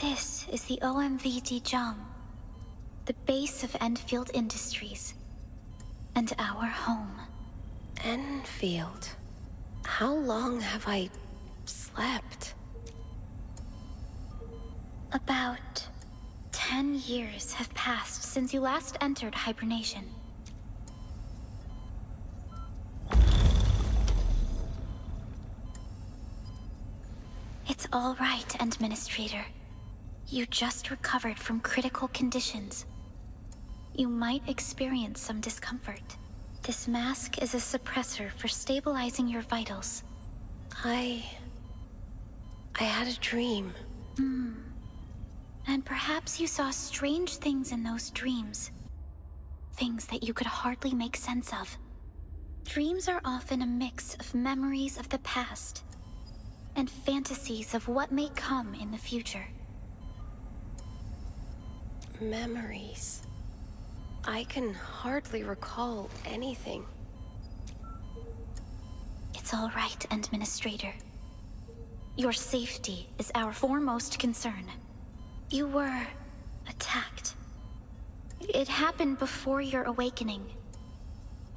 This is the OMVD Jong, the base of Endfield Industries, and our home. Enfield. How long have I slept? About 10 years have passed since you last entered hibernation. It's all right, Administrator. You just recovered from critical conditions. You might experience some discomfort. This mask is a suppressor for stabilizing your vitals. I had a dream. And perhaps you saw strange things in those dreams. Things that you could hardly make sense of. Dreams are often a mix of memories of the past and fantasies of what may come in the future. Memories. I can hardly recall anything. It's all right, Administrator. Your safety is our foremost concern. You were attacked. It happened before your awakening.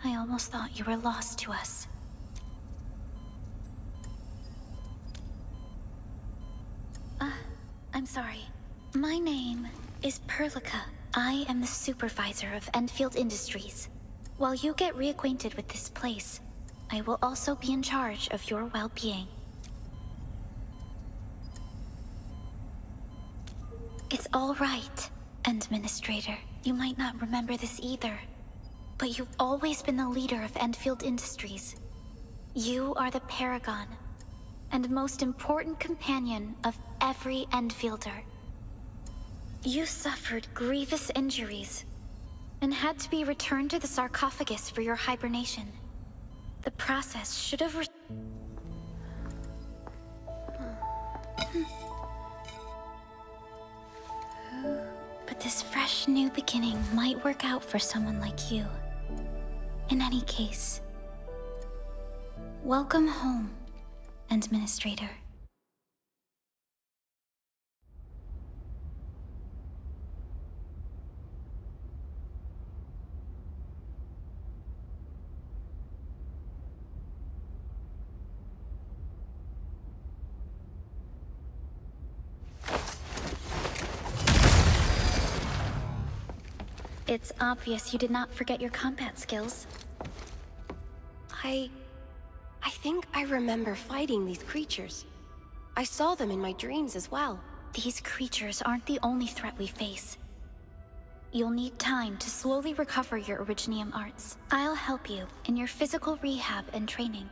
I almost thought you were lost to us. I'm sorry. My name is Perlica. I am the supervisor of Endfield Industries. While you get reacquainted with this place, I will also be in charge of your well-being. It's all right, Administrator. You might not remember this either, but you've always been the leader of Endfield Industries. You are the paragon and most important companion of every Endfielder. You suffered grievous injuries and had to be returned to the sarcophagus for your hibernation. The process should have But this fresh new beginning might work out for someone like you. In any case, welcome home, Administrator. It's obvious you did not forget your combat skills. I think I remember fighting these creatures. I saw them in my dreams as well. These creatures aren't the only threat we face. You'll need time to slowly recover your Originium arts. I'll help you in your physical rehab and training.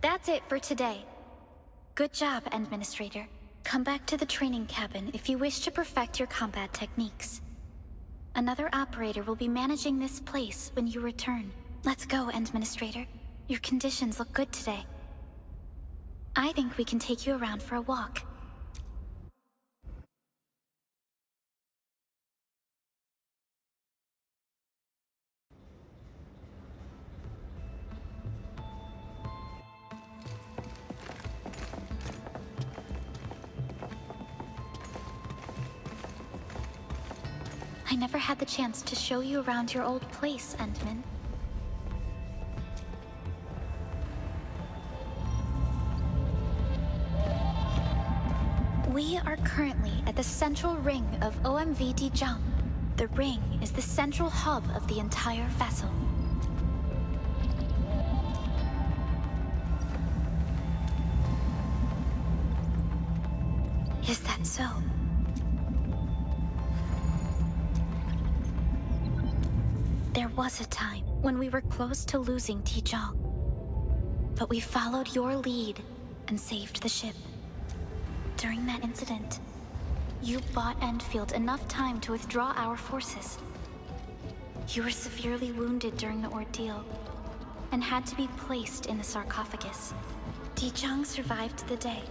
That's it for today. Good job, Administrator. Come back to the training cabin if you wish to perfect your combat techniques. Another operator will be managing this place when you return. Let's go, Administrator. Your conditions look good today. I think we can take you around for a walk. I never had the chance to show you around your old place, Endman. We are currently at the central ring of OMV Dijang. The ring is the central hub of the entire vessel. Is that so? There was a time when we were close to losing Dijang. But we followed your lead and saved the ship. During that incident, you bought Endfield enough time to withdraw our forces. You were severely wounded during the ordeal and had to be placed in the sarcophagus. Dijang survived the day.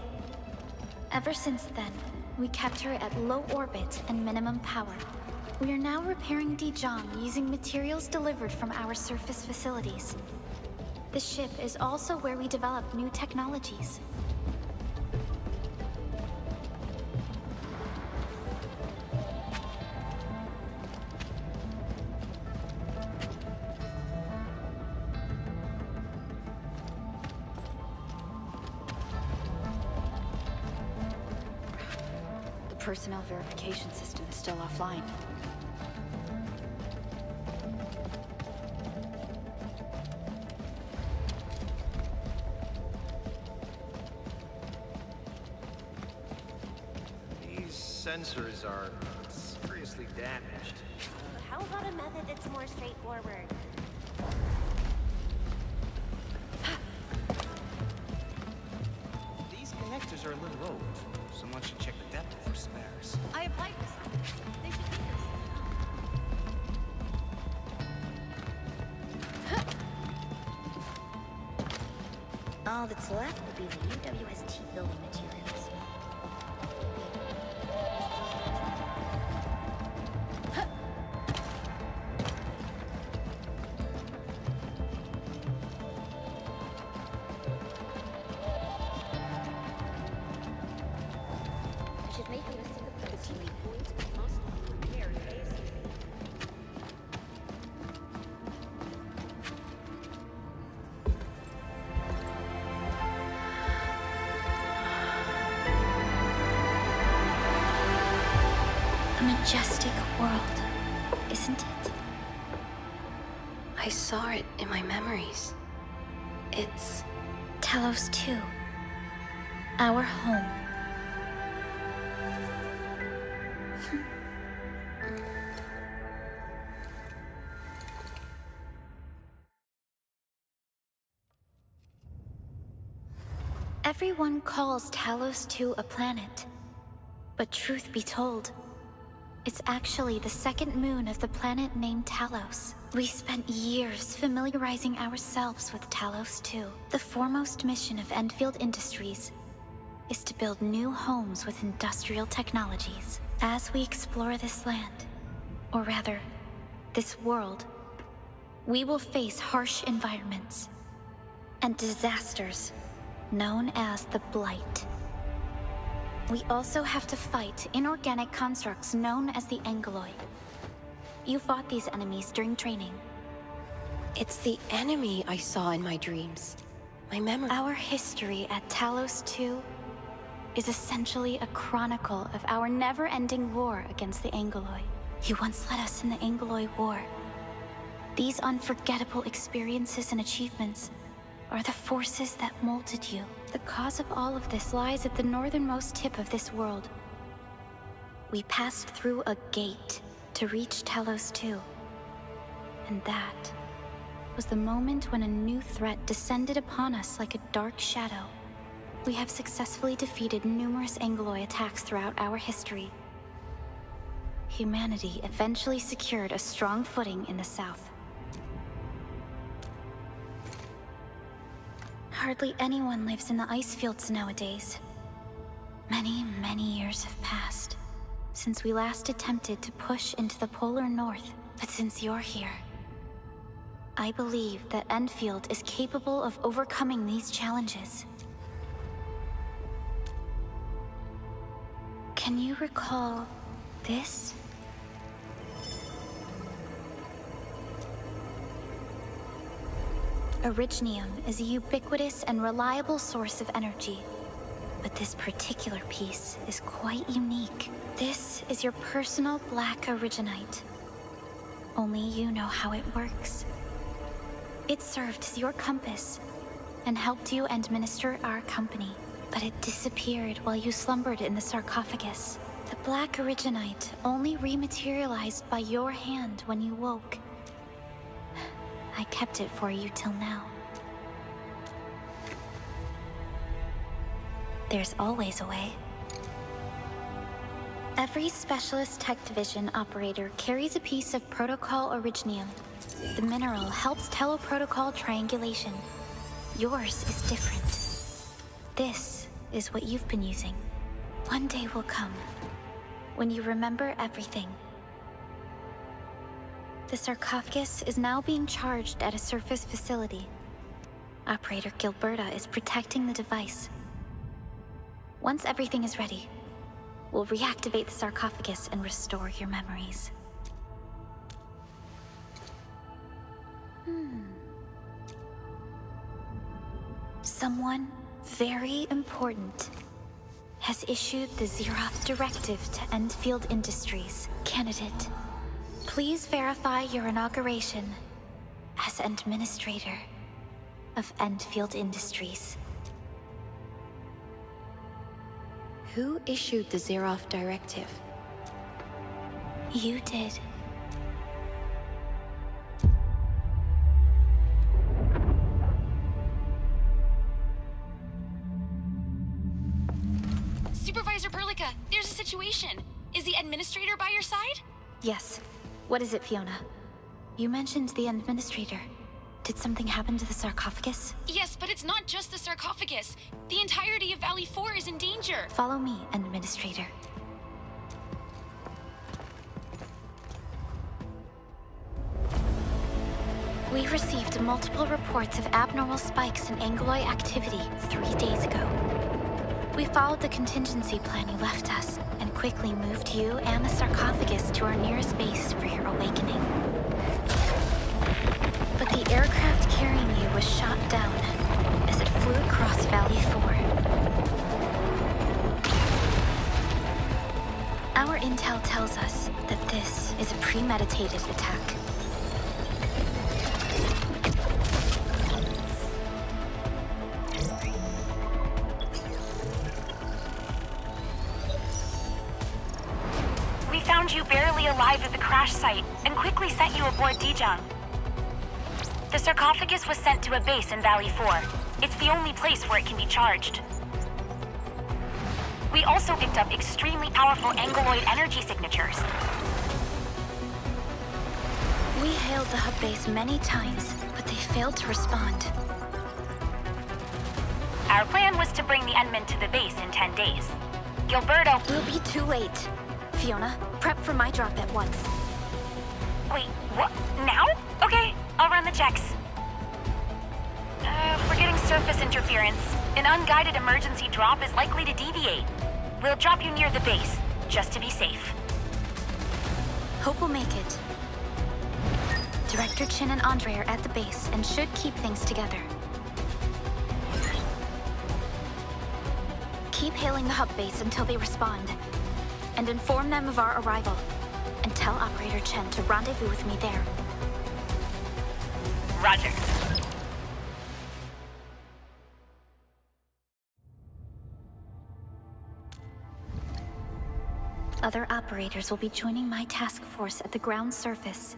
Ever since then, we kept her at low orbit and minimum power. We are now repairing Dijang using materials delivered from our surface facilities. The ship is also where we develop new technologies. The personnel verification system is still offline. Sensors are seriously damaged. How about a method that's more straightforward? These connectors are a little old. Someone should check the depth for spares. I applied for some. They should be this. All that's left will be the UWST building materials. Should make a list of the points you need points must be repaired ASAP. A majestic world, isn't it? I saw it in my memories. It's... Talos 2. Our home. Everyone calls Talos 2 a planet. But truth be told, it's actually the second moon of the planet named Talos. We spent years familiarizing ourselves with Talos 2. The foremost mission of Endfield Industries is to build new homes with industrial technologies. As we explore this land, or rather, this world, we will face harsh environments and disasters known as the Blight. We also have to fight inorganic constructs known as the Angoloi. You fought these enemies during training. It's the enemy I saw in my dreams. My memory... Our history at Talos 2 is essentially a chronicle of our never-ending war against the Angoloi. You once led us in the Angoloi War. These unforgettable experiences and achievements are the forces that molded you. The cause of all of this lies at the northernmost tip of this world. We passed through a gate to reach Talos 2. And that was the moment when a new threat descended upon us like a dark shadow. We have successfully defeated numerous Angoloi attacks throughout our history. Humanity eventually secured a strong footing in the south. Hardly anyone lives in the ice fields nowadays. Many, many years have passed since we last attempted to push into the polar north. But since you're here, I believe that Endfield is capable of overcoming these challenges. Can you recall this? Orignium is a ubiquitous and reliable source of energy. But this particular piece is quite unique. This is your personal black Originite. Only you know how it works. It served as your compass and helped you administer our company. But it disappeared while you slumbered in the sarcophagus. The black Originite only rematerialized by your hand when you woke. I kept it for you till now. There's always a way. Every Specialist Tech Division operator carries a piece of Protocol Orignium. The mineral helps teleprotocol triangulation. Yours is different. This is what you've been using. One day will come when you remember everything. The sarcophagus is now being charged at a surface facility. Operator Gilberta is protecting the device. Once everything is ready, we'll reactivate the sarcophagus and restore your memories. Someone very important has issued the Zeroth Directive to Endfield Industries. Candidate, please verify your inauguration as Administrator of Endfield Industries. Who issued the Zeroth Directive? You did. Supervisor Perlica, there's a situation. Is the Administrator by your side? Yes. What is it, Fiona? You mentioned the Administrator. Did something happen to the sarcophagus? Yes, but it's not just the sarcophagus. The entirety of Valley 4 is in danger. Follow me, Administrator. We received multiple reports of abnormal spikes in Angloid activity 3 days ago. We followed the contingency plan you left us, and quickly moved you and the sarcophagus to our nearest base for your awakening. But the aircraft carrying you was shot down as it flew across Valley 4. Our intel tells us that this is a premeditated attack. We found you barely alive at the crash site and quickly sent you aboard Dijang. The sarcophagus was sent to a base in Valley 4. It's the only place where it can be charged. We also picked up extremely powerful Angloid energy signatures. We hailed the hub base many times, but they failed to respond. Our plan was to bring the Endman to the base in 10 days. Gilberto... We'll be too late. Fiona, prep for my drop at once. Wait, what? Now? Okay, I'll run the checks. We're getting surface interference. An unguided emergency drop is likely to deviate. We'll drop you near the base, just to be safe. Hope we'll make it. Director Chin and Andre are at the base and should keep things together. Keep hailing the hub base until they respond. And inform them of our arrival. And tell Operator Chen to rendezvous with me there. Roger. Other operators will be joining my task force at the ground surface.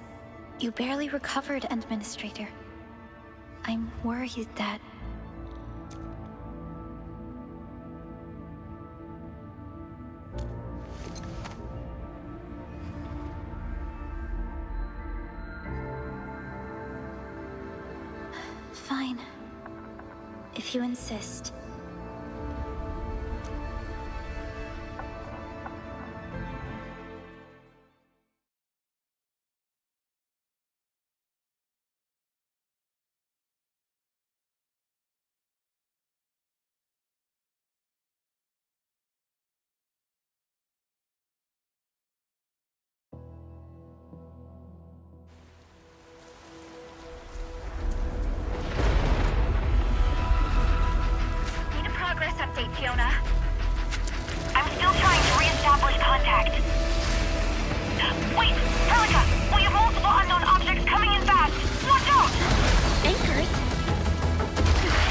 You barely recovered, Administrator. I'm worried that... Fine. If If you insist. Update, Fiona. I'm still trying to re-establish contact. Wait! Pelica! We have multiple unknown objects coming in fast! Watch out! Anchors?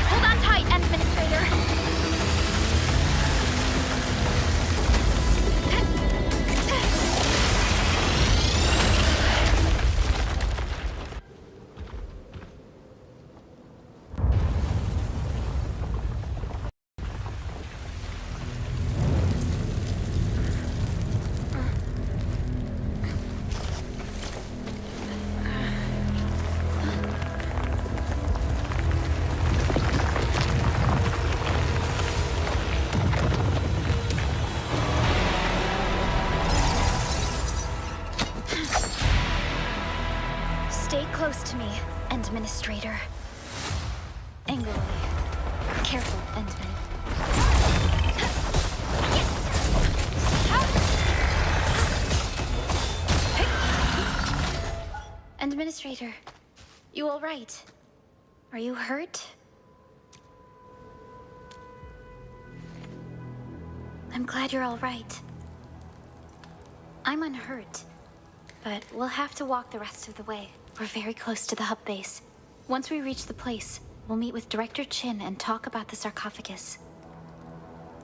Hold on tight, Administrator! Stay close to me, Administrator. Angrily. Careful, Endman. Administrator, you all right? Are you hurt? I'm glad you're all right. I'm unhurt, but we'll have to walk the rest of the way. We're very close to the hub base. Once we reach the place, we'll meet with Director Chin and talk about the sarcophagus.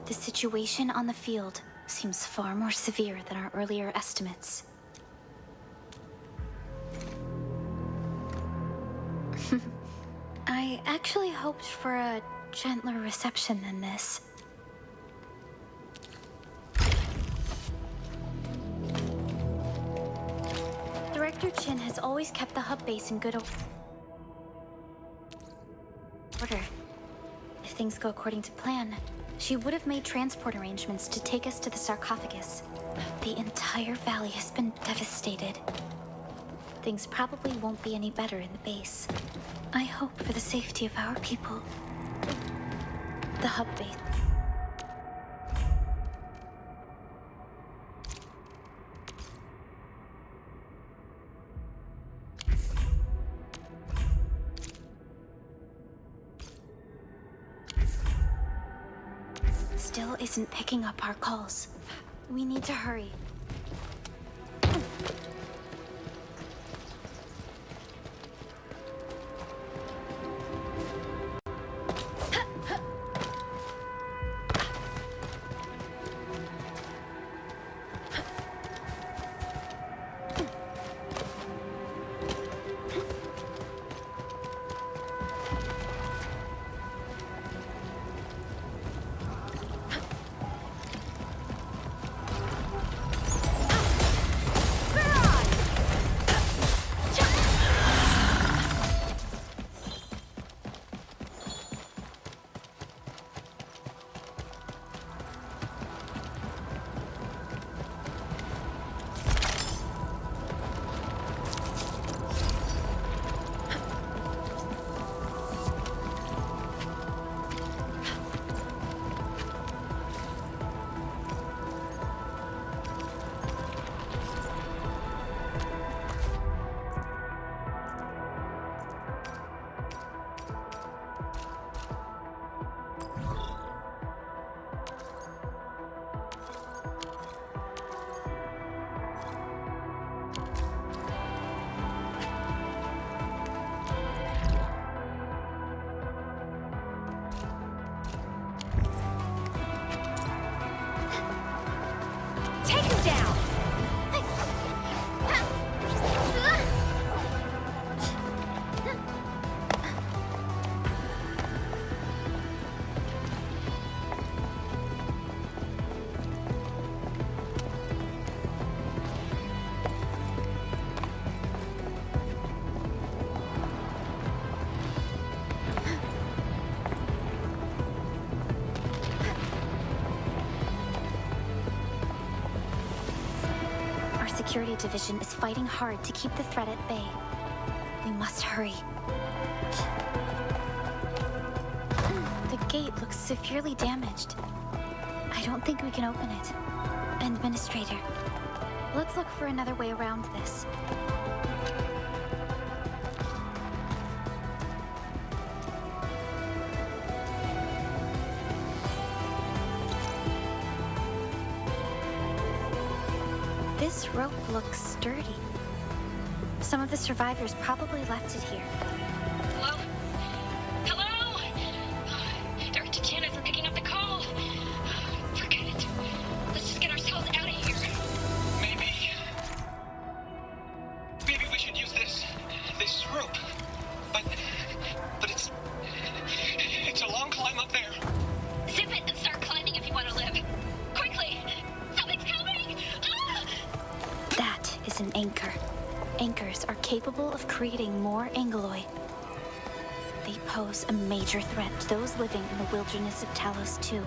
The situation on the field seems far more severe than our earlier estimates. I actually hoped for a gentler reception than this. Director Chin has always kept the hub base in good order. If things go according to plan, she would have made transport arrangements to take us to the sarcophagus. The entire valley has been devastated. Things probably won't be any better in the base. I hope for the safety of our people. The hub base. Still isn't picking up our calls. We need to hurry. security division is fighting hard to keep the threat at bay. We must hurry. The gate looks severely damaged. I don't think we can open it. Administrator, let's look for another way around this. This rope looks sturdy. Some of the survivors probably left it here. Hello? Hello? Dr. Janet for picking up the call. Forget it. Let's just get ourselves out of here. Maybe we should use this rope. But it's a long climb up there. Zip it and start climbing if you want to live. Quickly! Something's coming! Ah! That is an anchor. Anchors are capable of creating more angeloi. They pose a major threat to those living in the wilderness of Talos too.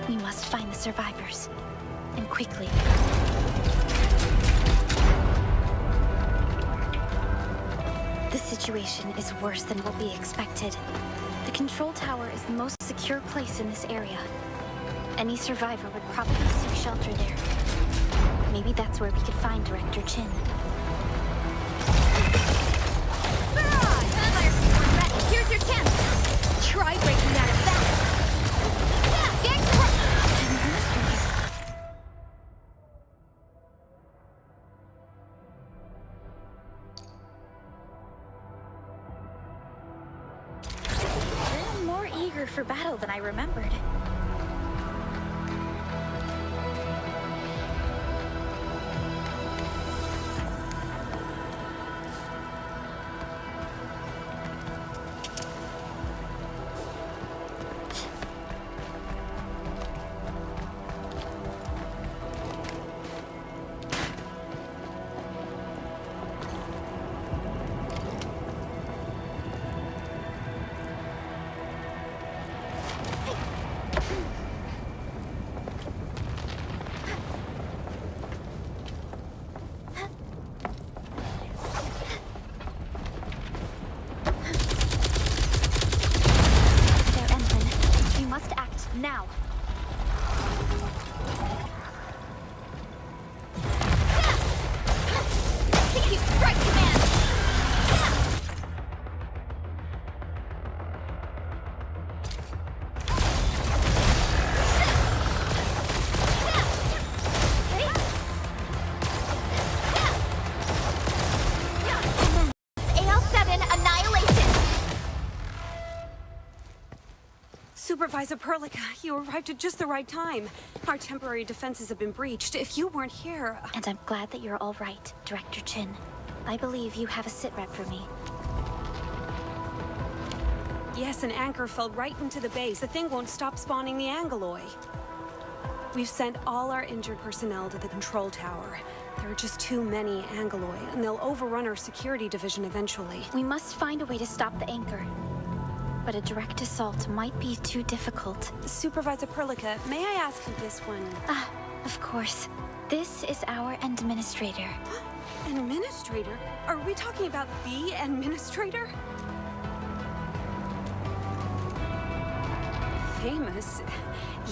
We must find the survivors. And quickly. The situation is worse than what we expected. The control tower is the most secure place in this area. Any survivor would probably seek shelter there. Maybe that's where we could find Director Chin. Here's your chance. Try breaking out of that. Yeah, You're more eager for battle than I remembered. Now! execute strike command. AL7 annihilation. Supervisor Perlica, you arrived at just the right time. Our temporary defenses have been breached. If you weren't here... And I'm glad that you're all right, Director Chin. I believe you have a sitrep for me. Yes, an anchor fell right into the base. The thing won't stop spawning the angeloi. We've sent all our injured personnel to the control tower. There are just too many angeloi, and they'll overrun our security division eventually. We must find a way to stop the anchor. But a direct assault might be too difficult. Supervisor Perlica, may I ask you this one? Ah, of course. This is our administrator. Administrator? Are we talking about the administrator? Famous?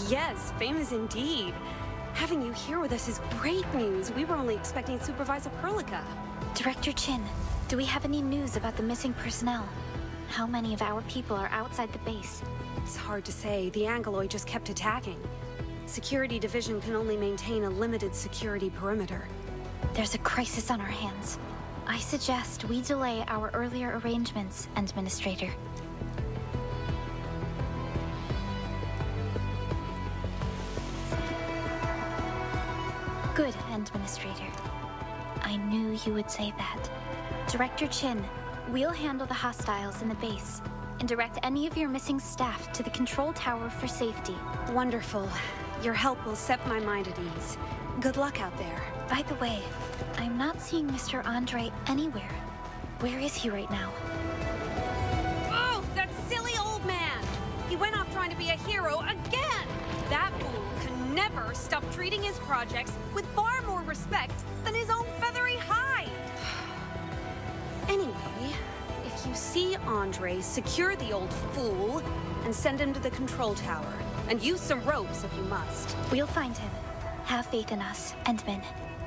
Yes, famous indeed. Having you here with us is great news. We were only expecting Supervisor Perlica. Director Chin, do we have any news about the missing personnel? How many of our people are outside the base? It's hard to say. The angeloi just kept attacking. Security division can only maintain a limited security perimeter. There's a crisis on our hands. I suggest we delay our earlier arrangements, Administrator. Good, Administrator. I knew you would say that. Director Chin, we'll handle the hostiles in the base and direct any of your missing staff to the control tower for safety. Wonderful. Your help will set my mind at ease. Good luck out there. By the way, I'm not seeing Mr. Andre anywhere. Where is he right now? Oh, that silly old man! He went off trying to be a hero again! That fool can never never stop treating his projects with far more respect than his own feathery hide. Anyway, if you see Andre, secure the old fool and send him to the control tower. And use some ropes if you must. We'll find him. Have faith in us, Endman.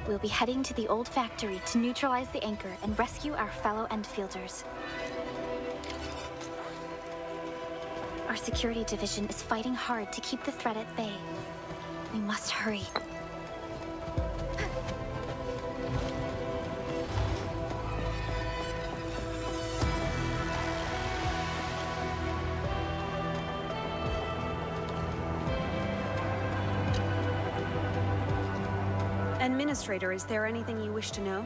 We'll be heading to the old factory to neutralize the anchor and rescue our fellow Endfielders. Our security division is fighting hard to keep the threat at bay. We must hurry. Administrator, is there anything you wish to know?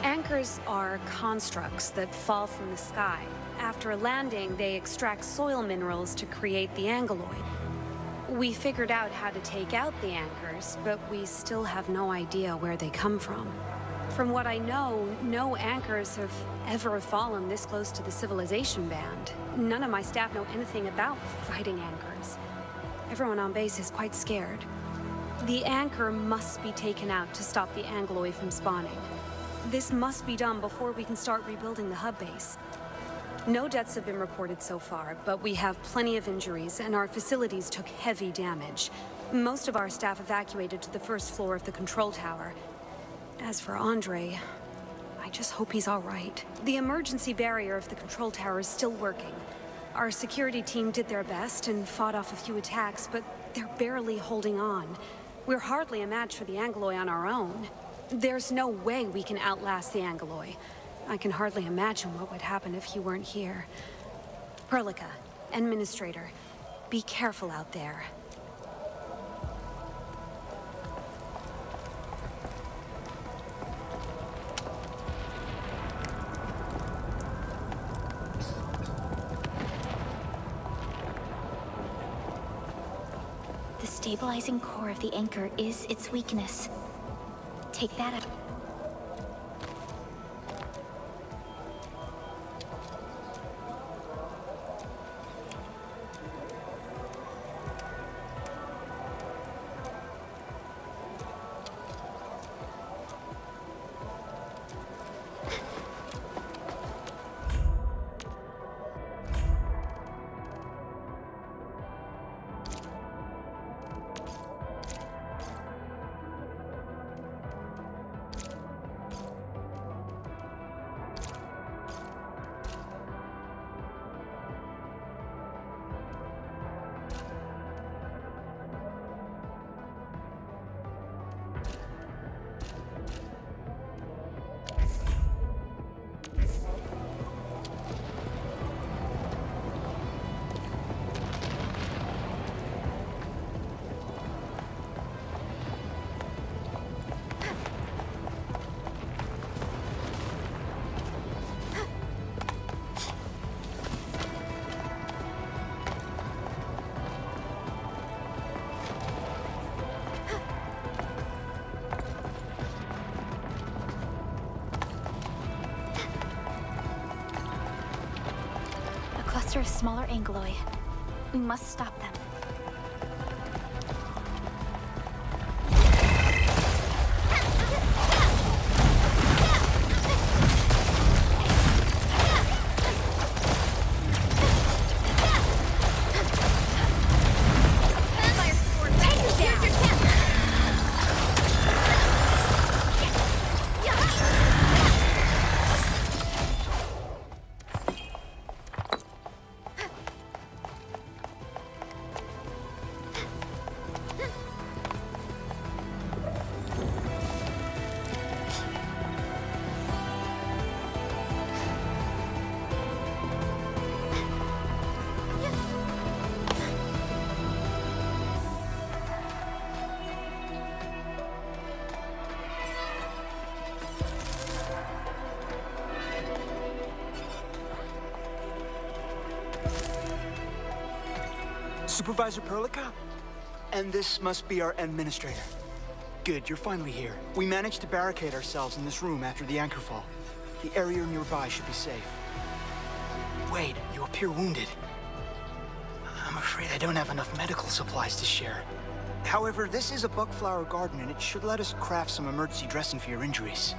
Anchors are constructs that fall from the sky. After landing, they extract soil minerals to create the angeloid. We figured out how to take out the anchors, but we still have no idea where they come from. From what I know, no anchors have ever fallen this close to the civilization band. None of my staff know anything about fighting anchors. Everyone on base is quite scared. The anchor must be taken out to stop the angeloid from spawning. This must be done before we can start rebuilding the hub base. No deaths have been reported so far, but we have plenty of injuries, and our facilities took heavy damage. Most of our staff evacuated to the first floor of the control tower. As for Andre, I just hope he's all right. The emergency barrier of the control tower is still working. Our security team did their best and fought off a few attacks, but they're barely holding on. We're hardly a match for the Angeloi on our own. There's no way we can outlast the Angeloi. I can hardly imagine what would happen if he weren't here. Perlica, Administrator, be careful out there. The stabilizing core of the anchor is its weakness. Take that out. Of smaller angeloi. We must stop them. Supervisor Perlica? And this must be our administrator. Good, you're finally here. We managed to barricade ourselves in this room after the anchor fall. The area nearby should be safe. Wait, you appear wounded. I'm afraid I don't have enough medical supplies to share. However, this is a bugflower garden, and it should let us craft some emergency dressing for your injuries.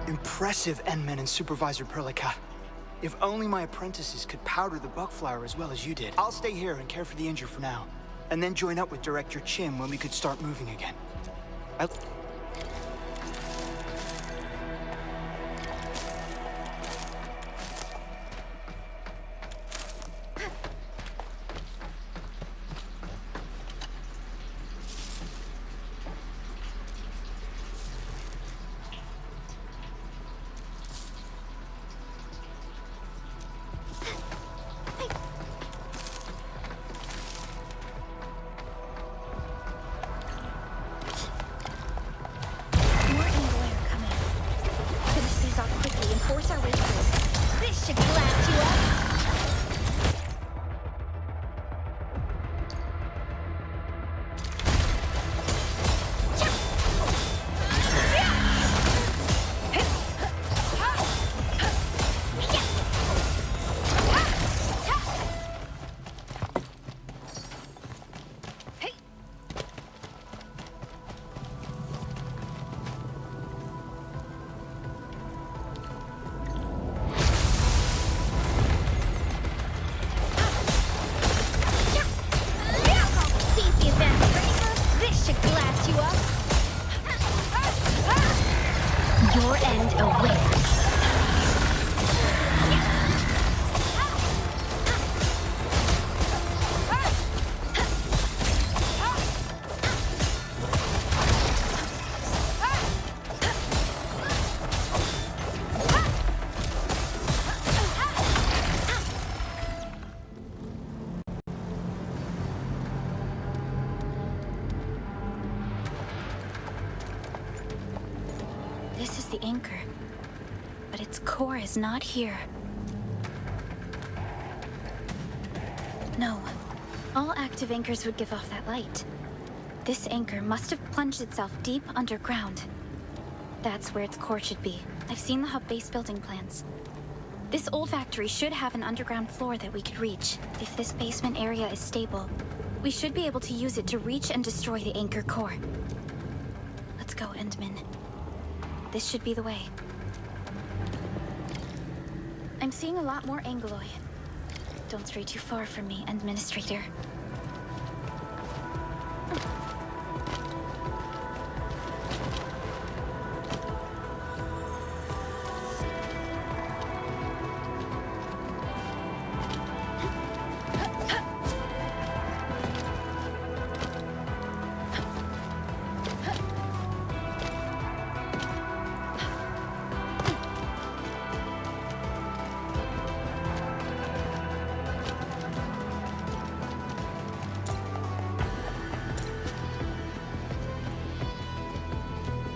Impressive, Endman and Supervisor Perlica. If only my apprentices could powder the bugflower as well as you did. I'll stay here and care for the injured for now, and then join up with Director Chim when we could start moving again. This should blast you up! Your end awaits. This is the anchor, but its core is not here. No. All active anchors would give off that light. This anchor must have plunged itself deep underground. That's where its core should be. I've seen the hub base building plans. This old factory should have an underground floor that we could reach. If this basement area is stable, we should be able to use it to reach and destroy the anchor core. Let's go, Endman. This should be the way. I'm seeing a lot more Angloy. Don't stray too far from me, Administrator.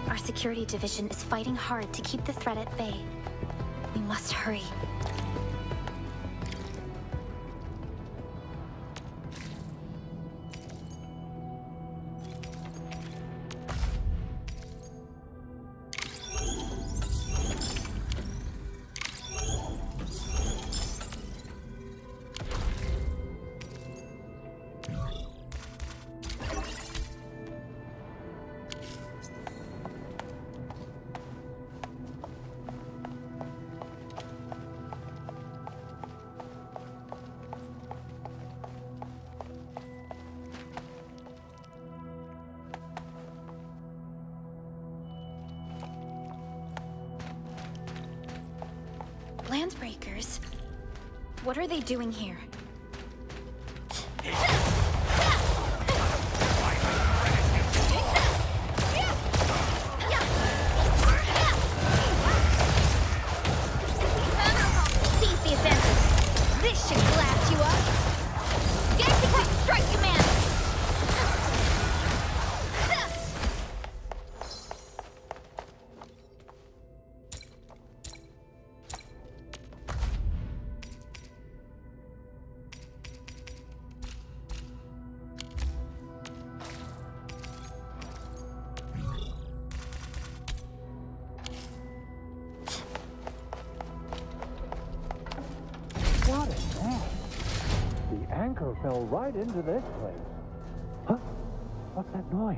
Our security division is fighting hard to keep the threat at bay. We must hurry. Landbreakers? What are they doing here? anchor fell right into this place. Huh? What's that noise?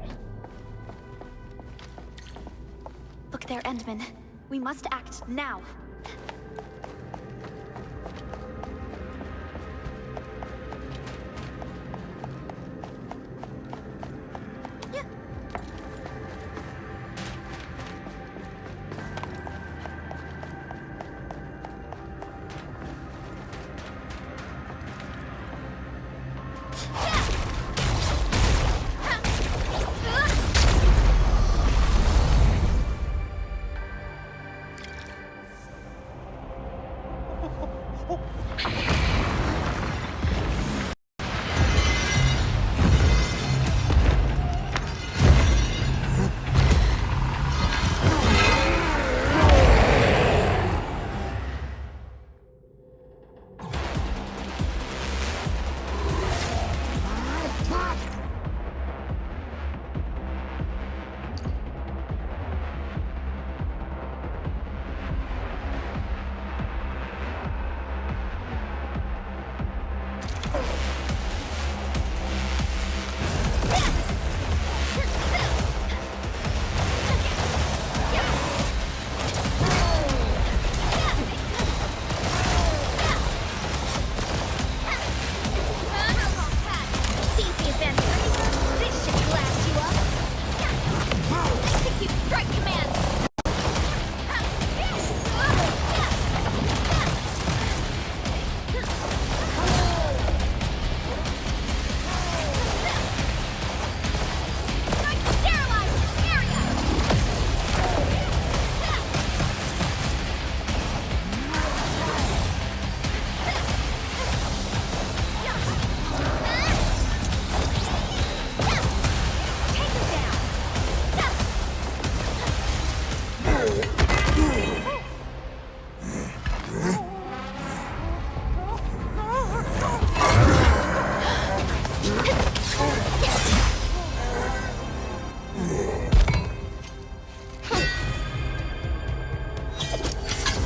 Look there, Endman. We must act now.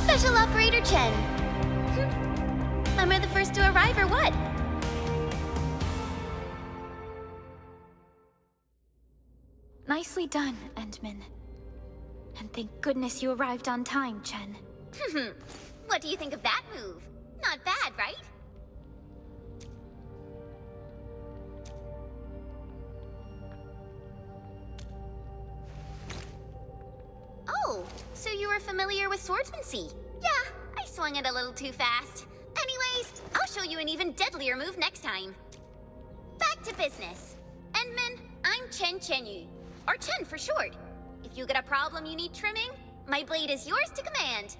Special Operator Chen. Am I the first to arrive or what? Nicely done, Endman. And thank goodness you arrived on time, Chen. What do you think of that move? Not bad, right? Oh, so you were familiar with swordsmancy? Yeah, I swung it a little too fast. Anyways, I'll show you an even deadlier move next time. Back to business. Endman, I'm Chen Chenyu, or Chen for short. If you get a problem you need trimming, my blade is yours to command.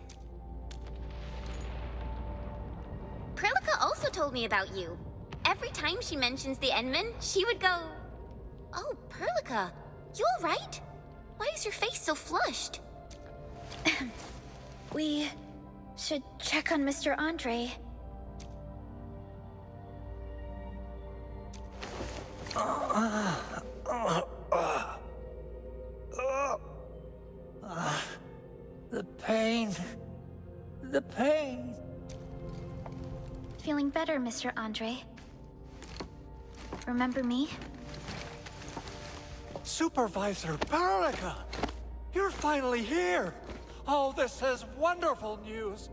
Prilika also told me about you. Every time she mentions the Endman, she would go, "Oh, Prilika, you alright? Why is your face so flushed?" We should check on Mr. Andre. The pain. The pain. Feeling better, Mr. Andre? Remember me? Supervisor Prilika! You're finally here! Oh, this is wonderful news!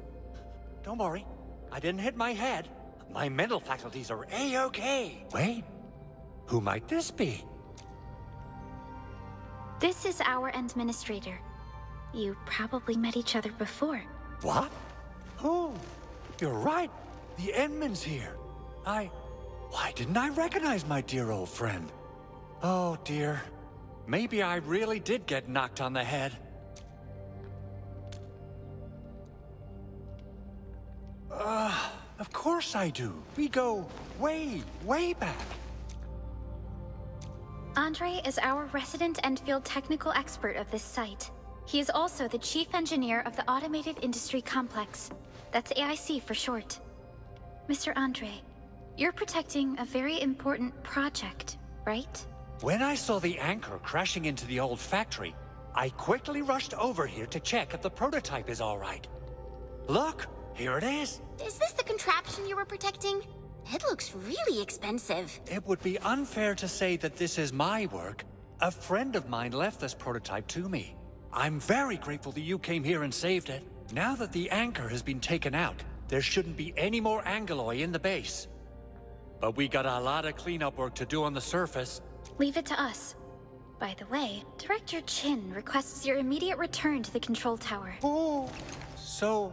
Don't worry, I didn't hit my head. My mental faculties are A-okay. Wait, who might this be? This is our administrator. You probably met each other before. What? Oh, you're right. The Endman's here. Why didn't I recognize my dear old friend? Oh, dear. Maybe I really did get knocked on the head. Of course I do. We go way, way back. Andre is our resident Endfield technical expert of this site. He is also the chief engineer of the Automated Industry Complex. That's AIC for short. Mr. Andre, you're protecting a very important project, right? When I saw the anchor crashing into the old factory, I quickly rushed over here to check if the prototype is all right. Look, here it is. Is this the contraption you were protecting? It looks really expensive. It would be unfair to say that this is my work. A friend of mine left this prototype to me. I'm very grateful that you came here and saved it. Now that the anchor has been taken out, there shouldn't be any more Angeloi in the base. But we got a lot of cleanup work to do on the surface. Leave it to us. By the way, Director Chin requests your immediate return to the control tower. Oh, so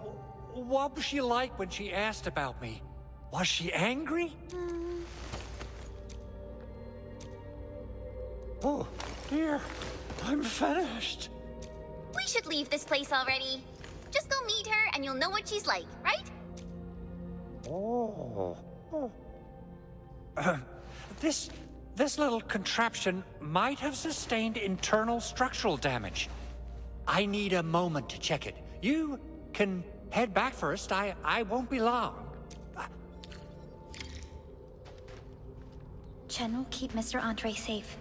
what was she like when she asked about me? Was she angry? Oh, dear. I'm finished. We should leave this place already. Just go meet her and you'll know what she's like, right? Oh. This little contraption might have sustained internal structural damage. I need a moment to check it. You can head back first. I won't be long. Chen will keep Mr. Andre safe.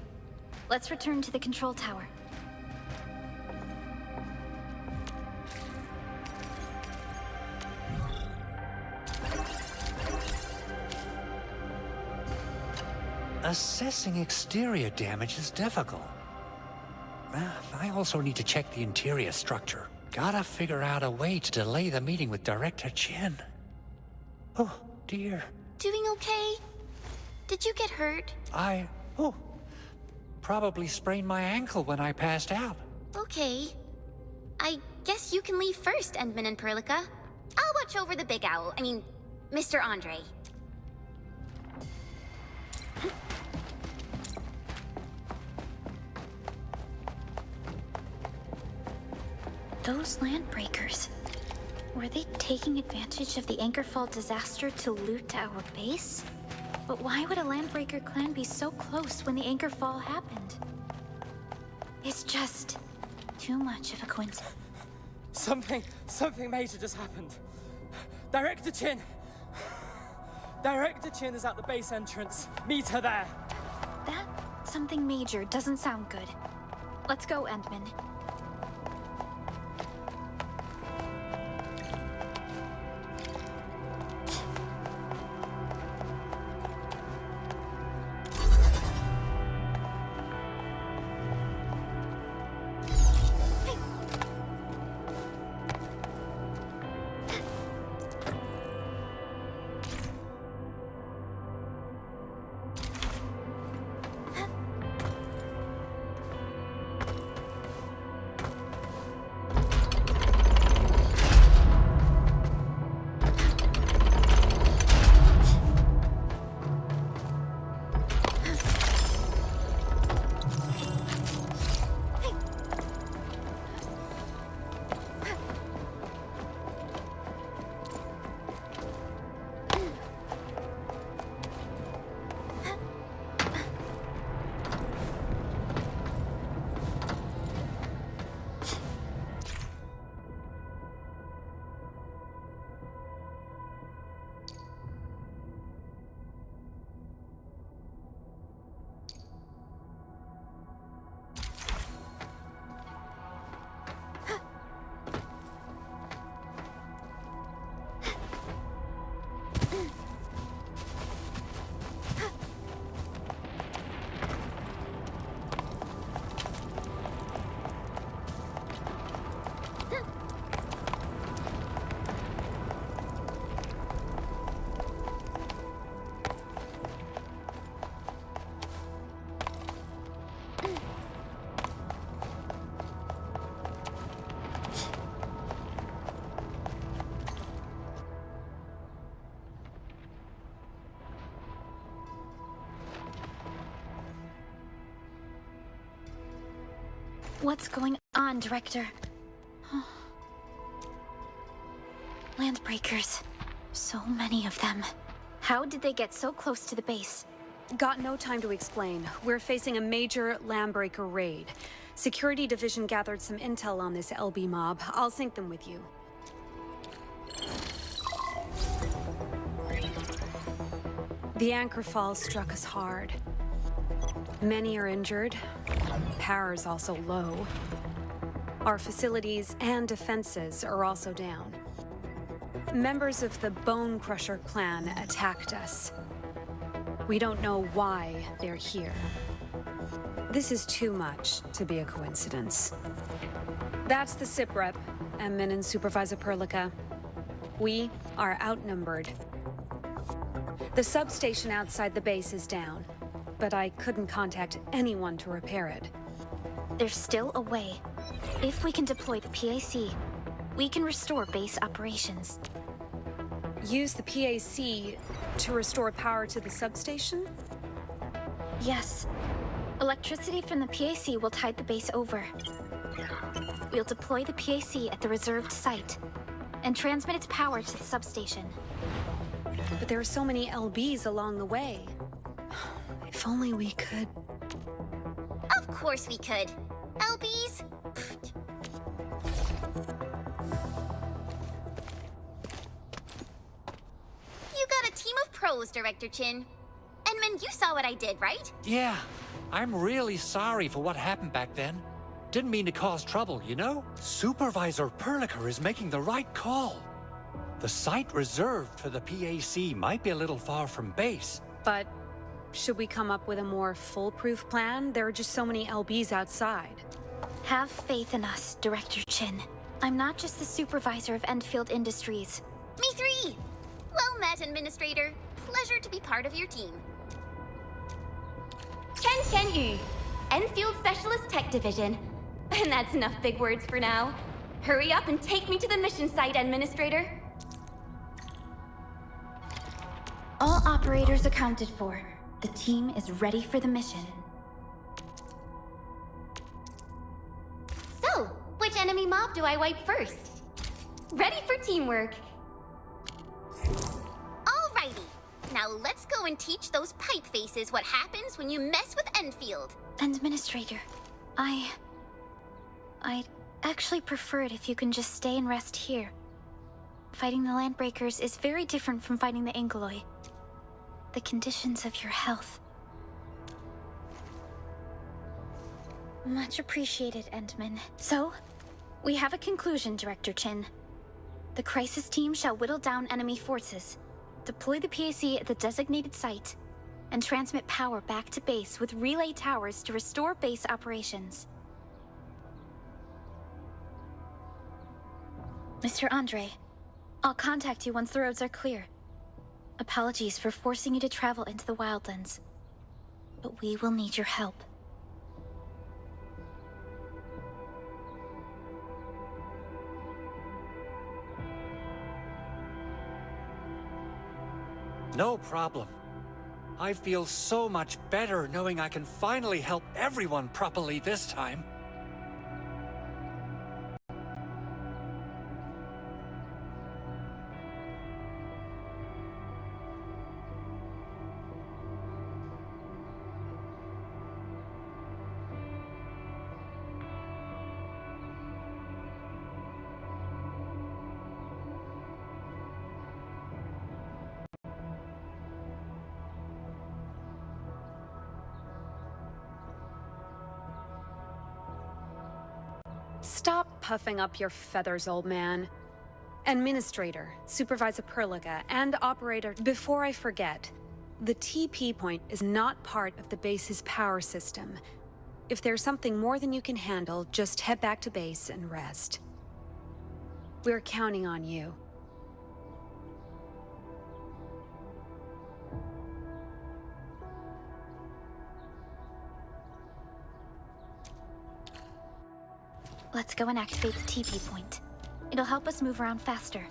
Let's return to the control tower. Assessing exterior damage is difficult. I also need to check the interior structure. Gotta figure out a way to delay the meeting with Director Chin. Oh, dear. Doing okay? Did you get hurt? Probably sprained my ankle when I passed out. Okay. I guess you can leave first, Endman and Perlica. I'll watch over the Big Owl. I mean, Mr. Andre. Those landbreakers. Were they taking advantage of the Anchorfall disaster to loot our base? But why would a Landbreaker clan be so close when the Anchorfall happened? It's just too much of a coincidence. Something major just happened. Director Chin! Director Chin is at the base entrance. Meet her there. That something major doesn't sound good. Let's go, Endman. What's going on, Director? Landbreakers. So many of them. How did they get so close to the base? Got no time to explain. We're facing a major Landbreaker raid. Security Division gathered some intel on this LB mob. I'll sync them with you. The Anchorfall struck us hard. Many are injured. Power is also low. Our facilities and defenses are also down. Members of the Bone Crusher clan attacked us. We don't know why they're here. This is too much to be a coincidence. That's the SIP rep, Admin and Supervisor Perlica. We are outnumbered. The substation outside the base is down, but I couldn't contact anyone to repair it. There's still a way. If we can deploy the PAC, we can restore base operations. Use the PAC to restore power to the substation? Yes. Electricity from the PAC will tide the base over. We'll deploy the PAC at the reserved site and transmit its power to the substation. But there are so many LBs along the way. If only we could... Of course we could. LBs? You got a team of pros, Director Chin. Endman, you saw what I did, right? Yeah, I'm really sorry for what happened back then. Didn't mean to cause trouble, you know? Supervisor Perlica is making the right call. The site reserved for the PAC might be a little far from base. But should we come up with a more foolproof plan? There are just so many LBs outside. Have faith in us, Director Chin. I'm not just the supervisor of Endfield Industries. Me three! Well met, Administrator. Pleasure to be part of your team. Chen Yu, Enfield Specialist Tech Division. And that's enough big words for now. Hurry up and take me to the mission site, Administrator. All operators accounted for. The team is ready for the mission. So, which enemy mob do I wipe first? Ready for teamwork. Alrighty. Now let's go and teach those pipe faces what happens when you mess with Enfield. Administrator, I'd actually prefer it if you can just stay and rest here. Fighting the Landbreakers is very different from fighting the Angoloi. The conditions of your health. Much appreciated, Endman. So, we have a conclusion, Director Chin. The crisis team shall whittle down enemy forces, deploy the PAC at the designated site, and transmit power back to base with relay towers to restore base operations. Mr. Andre, I'll contact you once the roads are clear. Apologies for forcing you to travel into the Wildlands, but we will need your help. No problem. I feel so much better knowing I can finally help everyone properly this time. Stop puffing up your feathers, old man. Administrator, Supervisor Perlica, and Operator, before I forget, the TP point is not part of the base's power system. If there's something more than you can handle, just head back to base and rest. We're counting on you. Let's go and activate the TP point. It'll help us move around faster.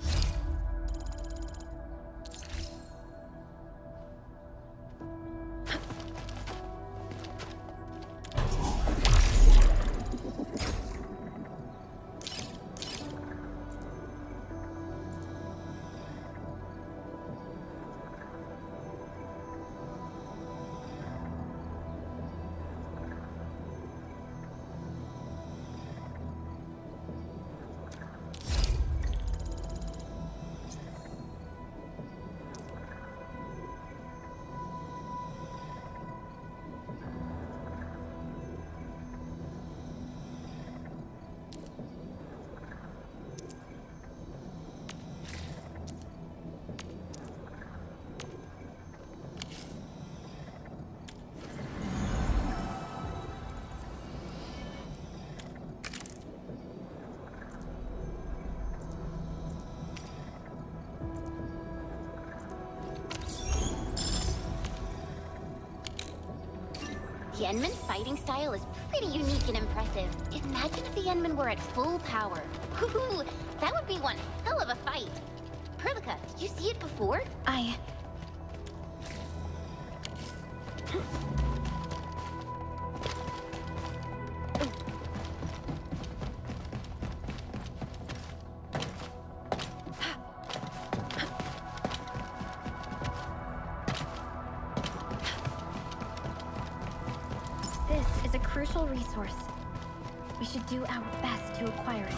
The Endman's fighting style is pretty unique and impressive. Imagine if the Endman were at full power. Woohoo! That would be one hell of a fight. Perlica, did you see it before? This is a crucial resource. We should do our best to acquire it.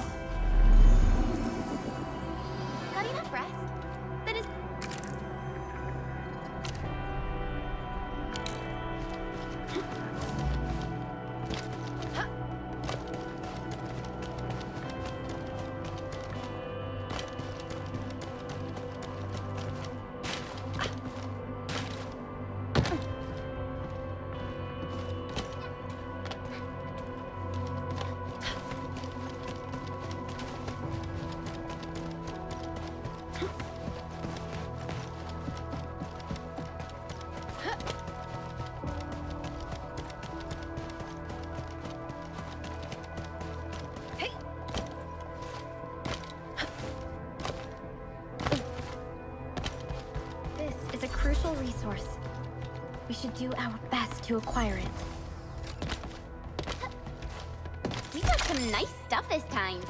Got enough rest? That is... This is a crucial resource. We should do our best to acquire it. We got some nice stuff this time.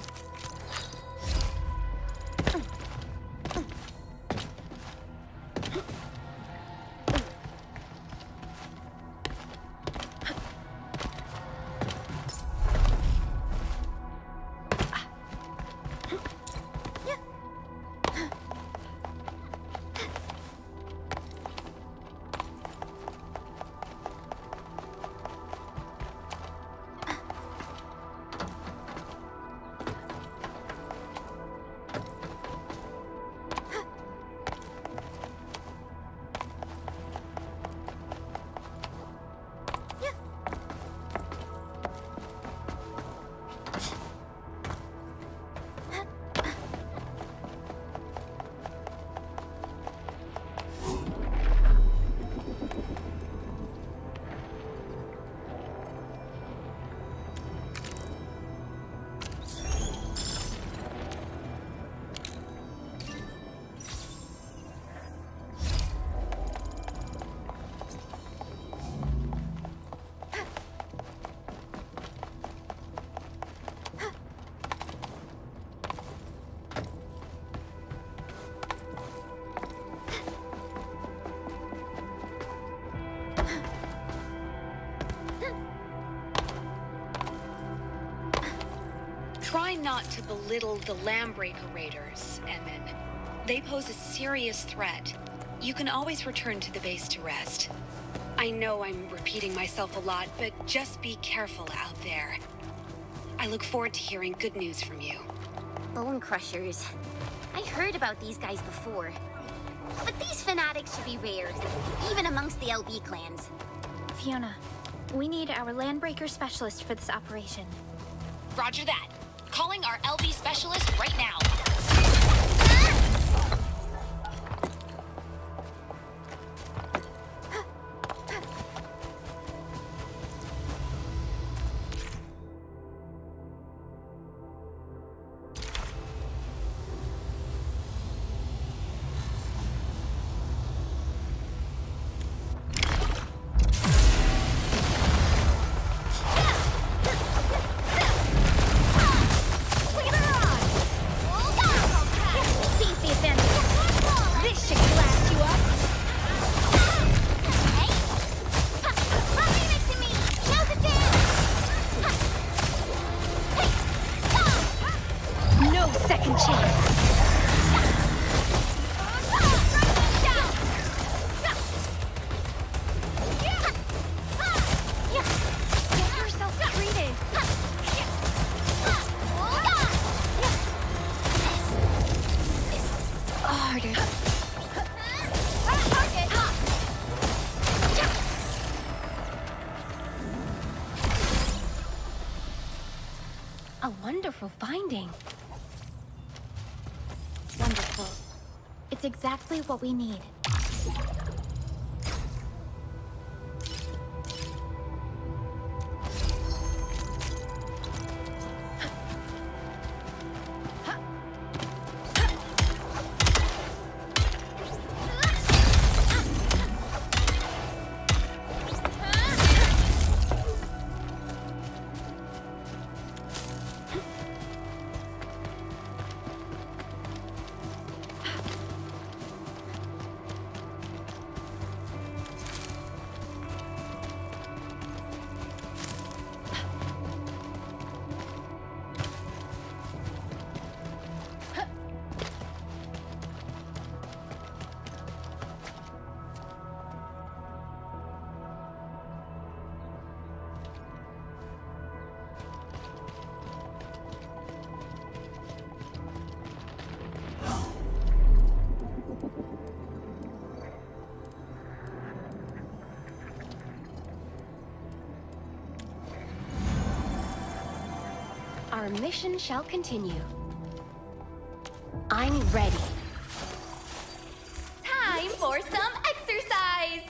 Try not to belittle the Lambreaker Raiders, Edmund. They pose a serious threat. You can always return to the base to rest. I know I'm repeating myself a lot, but just be careful out there. I look forward to hearing good news from you. Bone Crushers. I heard about these guys before. But these fanatics should be rare, even amongst the LB clans. Fiona, we need our Landbreaker specialist for this operation. Roger that. Calling our LB specialist right now. A wonderful finding. Wonderful. It's exactly what we need. mission shall continue. I'm ready. Time for some exercise!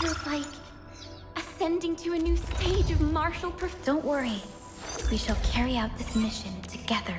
Feels like ascending to a new stage of martial Don't worry. We shall carry out this mission together.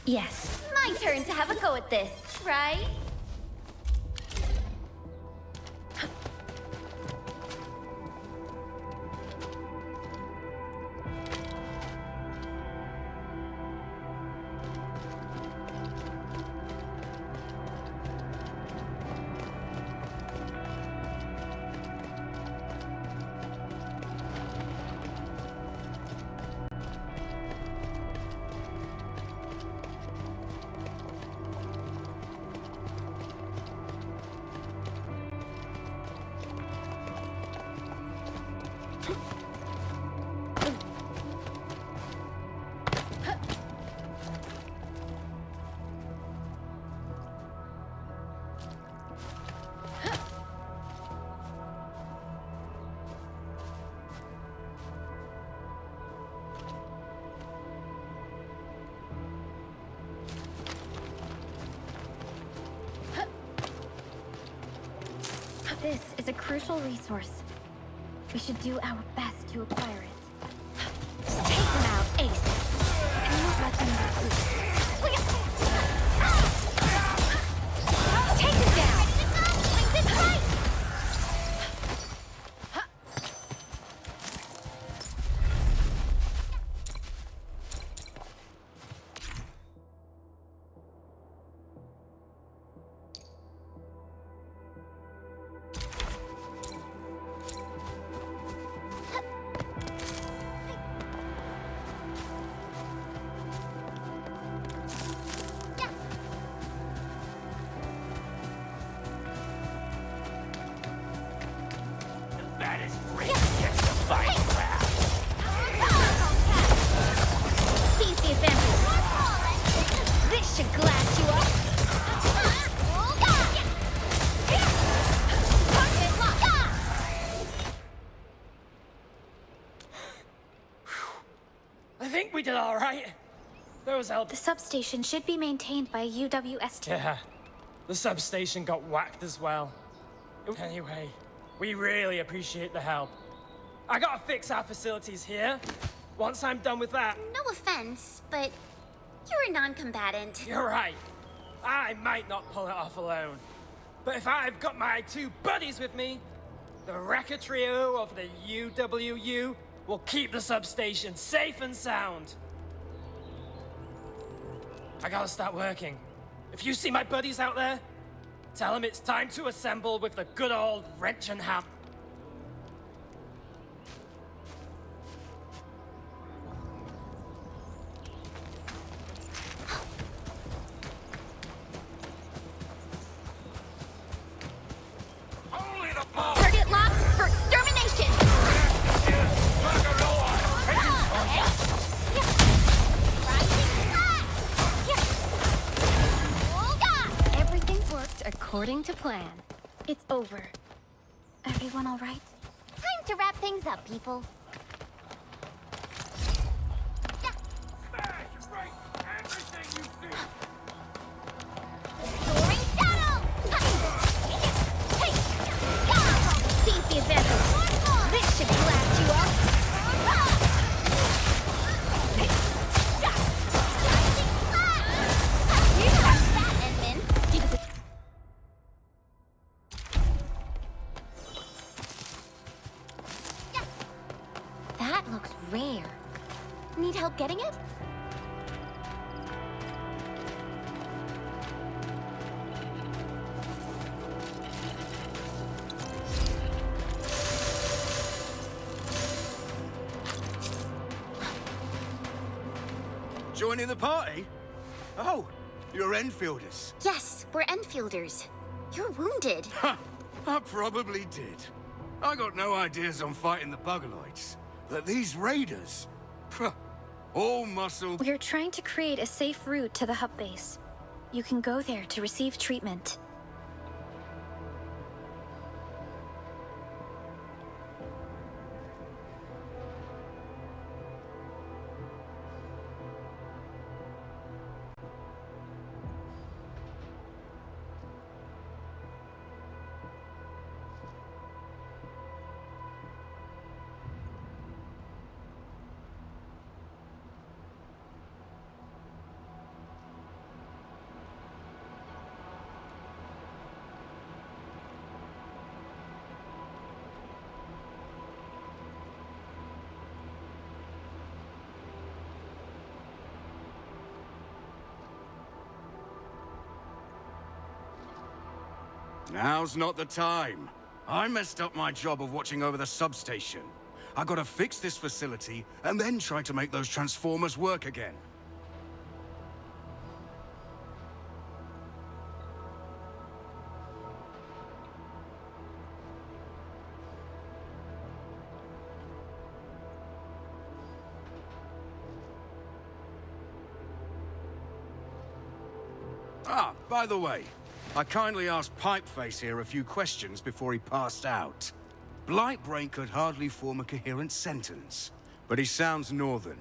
Yes. My turn to have a go at this, right? This is a crucial resource. We should do our best to acquire it. Take them out, Ace. Do not let them recruit. Take them down! Wings it tight! That is great. Gets the fight crowd. Seize the advantage. This should glass you up. I think we did all right. There was help. The substation should be maintained by UWST. Yeah, the substation got whacked as well. Anyway, we really appreciate the help. I gotta fix our facilities here. Once I'm done with that... No offense, but you're a non-combatant. You're right. I might not pull it off alone. But if I've got my two buddies with me, the Wrecker Trio of the UWU will keep the substation safe and sound. I gotta start working. If you see my buddies out there, tell them it's time to assemble with the good old wrench and hammer. Target locked for extermination! Everything worked according to plan. It's over. Everyone all right? Time to wrap things up, people. Seize the advantage. This should blast you up. That looks rare. Need help getting it? Joining the party? Oh, you're Enfielders. Yes, we're Enfielders. You're wounded. Ha! I probably did. I got no ideas on fighting the Bugaloids. But these raiders... all muscle... We're trying to create a safe route to the hub base. You can go there to receive treatment. Now's not the time. I messed up my job of watching over the substation. I gotta fix this facility, and then try to make those transformers work again. Ah, by the way, I kindly asked Pipeface here a few questions before he passed out. Blightbrain could hardly form a coherent sentence, but he sounds northern.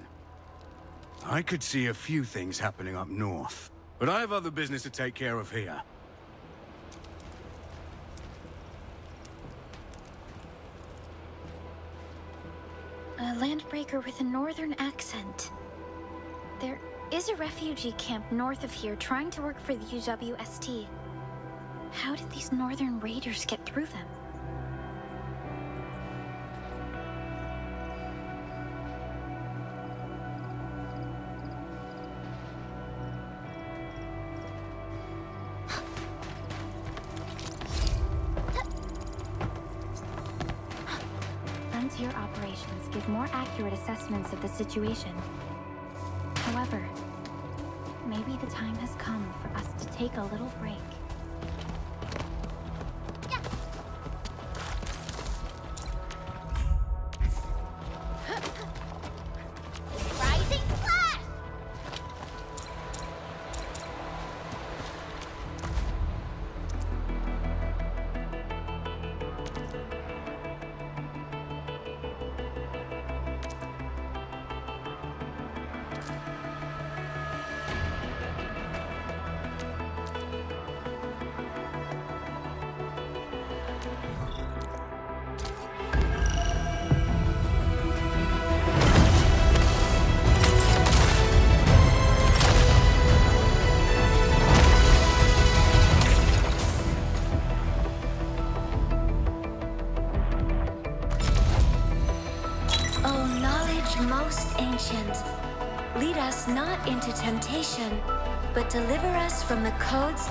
I could see a few things happening up north, but I have other business to take care of here. A landbreaker with a northern accent. There is a refugee camp north of here trying to work for the UWST. How did these northern raiders get through them? Frontier operations give more accurate assessments of the situation. However, maybe the time has come for us to take a little break. Rising Flash! O knowledge most ancient, lead us not into temptation, but deliver us from the codes.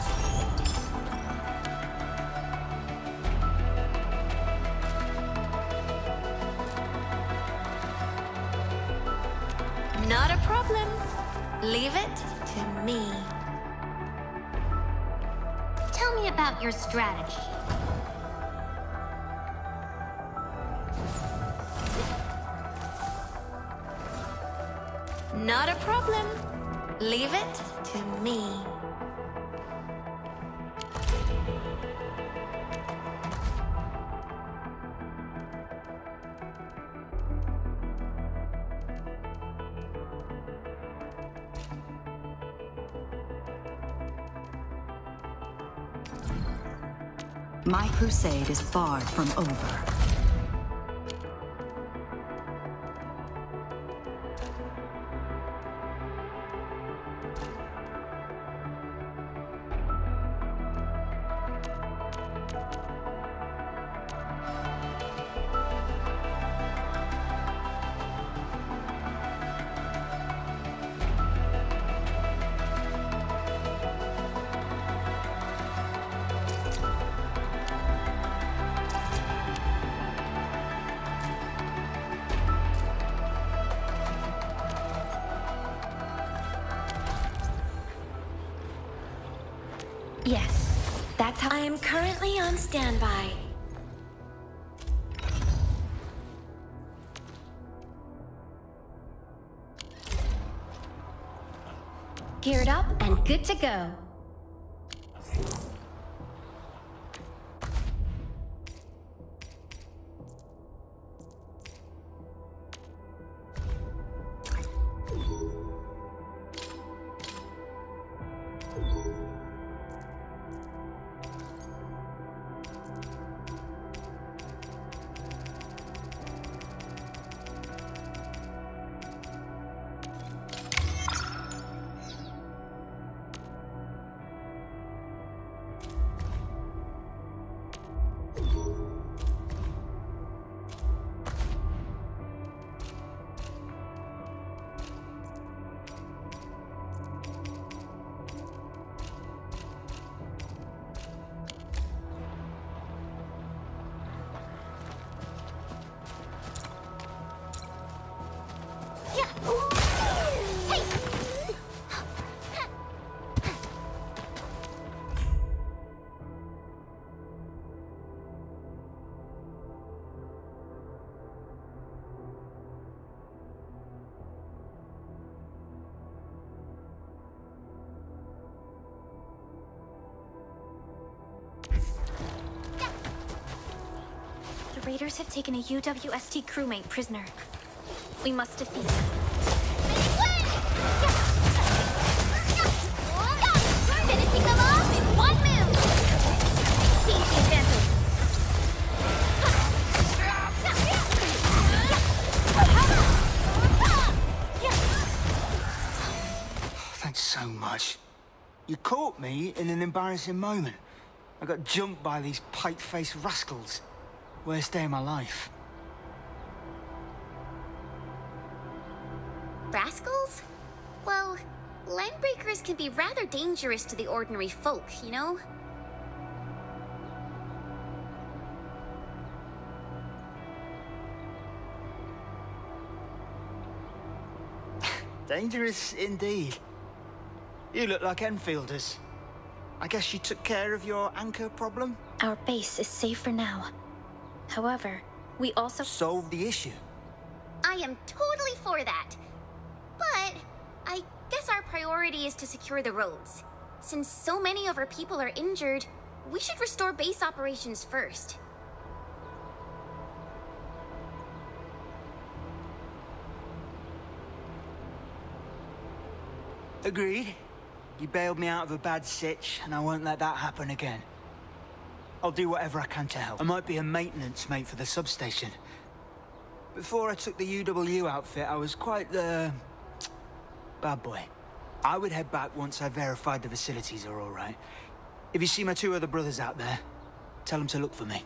Not a problem. Leave it to me. Tell me about your strategy. Not a problem. Leave it to me. My crusade is far from over. Yes, that's how I am currently on standby. Geared up and good to go. The raiders have taken a UWST crewmate prisoner. We must defeat them. Finishing them off in one move! Seize the advantage! Thanks so much. You caught me in an embarrassing moment. I got jumped by these pipe-faced rascals. Worst day of my life. Rascals? Well, landbreakers can be rather dangerous to the ordinary folk, you know? Dangerous indeed. You look like Enfielders. I guess you took care of your anchor problem? Our base is safe for now. However, we also solved the issue. I am totally for that. But I guess our priority is to secure the roads. Since so many of our people are injured, we should restore base operations first. Agreed. You bailed me out of a bad sitch, and I won't let that happen again. I'll do whatever I can to help. I might be a maintenance mate for the substation. Before I took the UW outfit, I was quite the bad boy. I would head back once I verified the facilities are all right. If you see my two other brothers out there, tell them to look for me.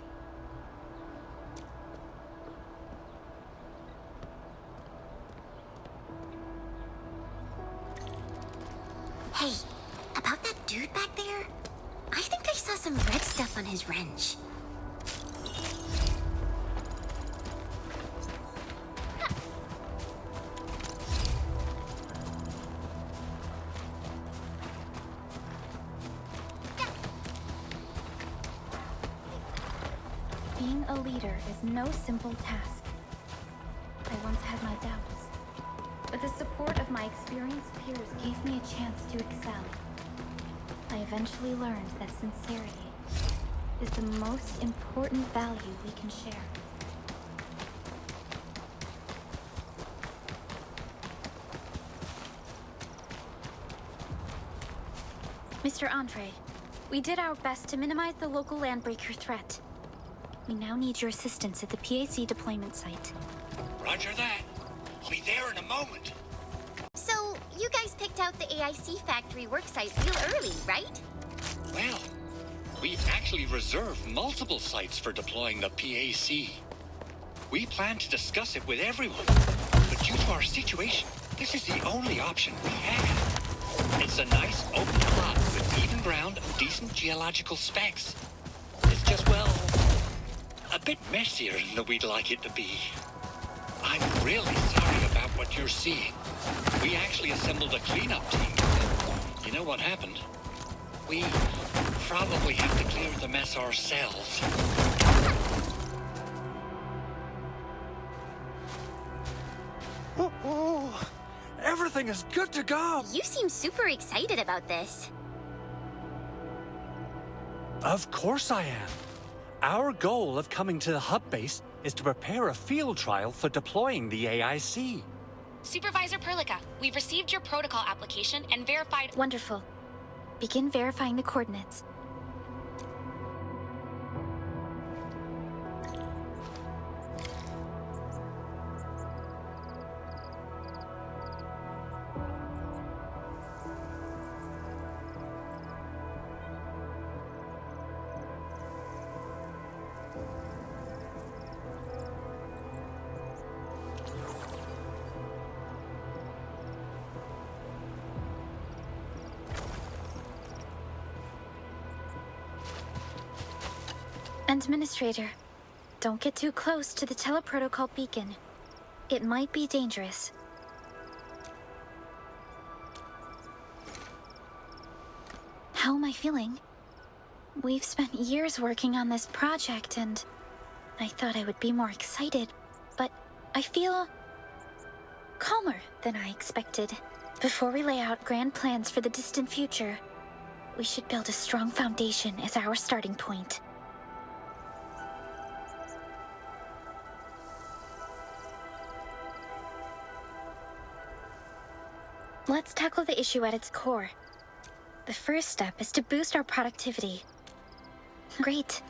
Hey, about that dude back there? I think I saw some red stuff on his wrench. Being a leader is no simple task. I once had my doubts, but the support of my experienced peers gave me a chance to excel. I eventually learned that sincerity is the most important value we can share. Mr. Andre, we did our best to minimize the local landbreaker threat. We now need your assistance at the PAC deployment site. Roger that. I'll be there in a moment. So, you guys picked out the AIC factory worksite real early, right? Well, we actually reserved multiple sites for deploying the PAC. We plan to discuss it with everyone, but due to our situation, this is the only option we have. It's a nice open plot with even ground and decent geological specs. It's just, well, a bit messier than we'd like it to be. I'm really sorry about what you're seeing. We actually assembled a cleanup team. You know what happened? We probably have to clear the mess ourselves. Oh, everything is good to go. You seem super excited about this. Of course I am. Our goal of coming to the hub base is to prepare a field trial for deploying the AIC. Supervisor Perlica, we've received your protocol application and verified— Wonderful. Begin verifying the coordinates. Administrator, don't get too close to the teleprotocol beacon. It might be dangerous. How am I feeling? We've spent years working on this project, and I thought I would be more excited, but I feel calmer than I expected. Before we lay out grand plans for the distant future, we should build a strong foundation as our starting point. Let's tackle the issue at its core. The first step is to boost our productivity. Great.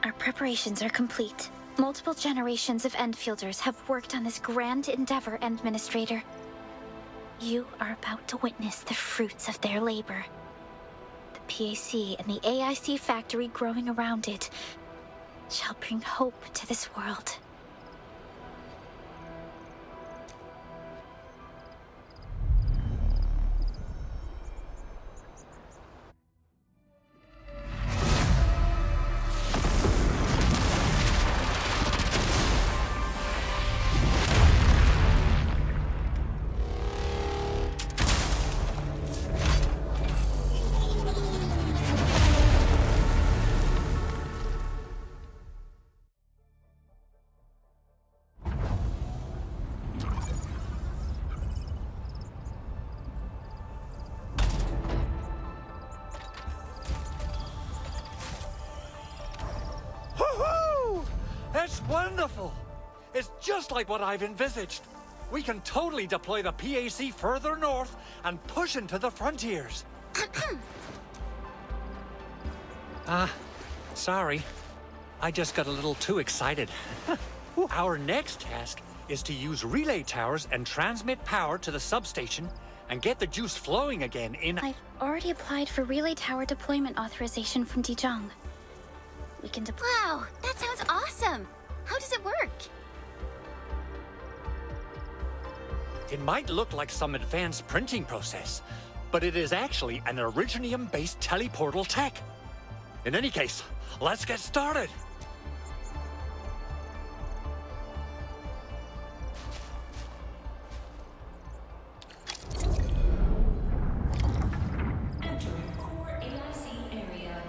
Our preparations are complete. Multiple generations of Enfielders have worked on this grand endeavor, Administrator. You are about to witness the fruits of their labor. The PAC and the AIC factory growing around it shall bring hope to this world. Woohoo! It's wonderful! It's just like what I've envisaged. We can totally deploy the PAC further north and push into the frontiers. Sorry. I just got a little too excited. Our next task is to use relay towers and transmit power to the substation and get the juice flowing again in... I've already applied for relay tower deployment authorization from Dijong. We can deploy... Wow, that sounds awesome! How does it work? It might look like some advanced printing process, but it is actually an Originium-based teleportal tech. In any case, let's get started! Entering core AIC area.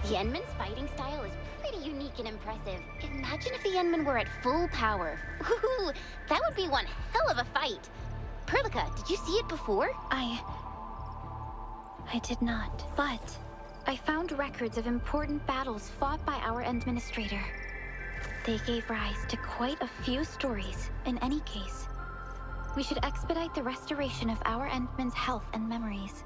The Endman's fighting style is pretty unique and impressive. Imagine if the Endman were at full power. Ooh, that would be one hell of a fight. Perlica, did you see it before? I did not, but I found records of important battles fought by our administrator. They gave rise to quite a few stories. In any case, we should expedite the restoration of our Endman's health and memories.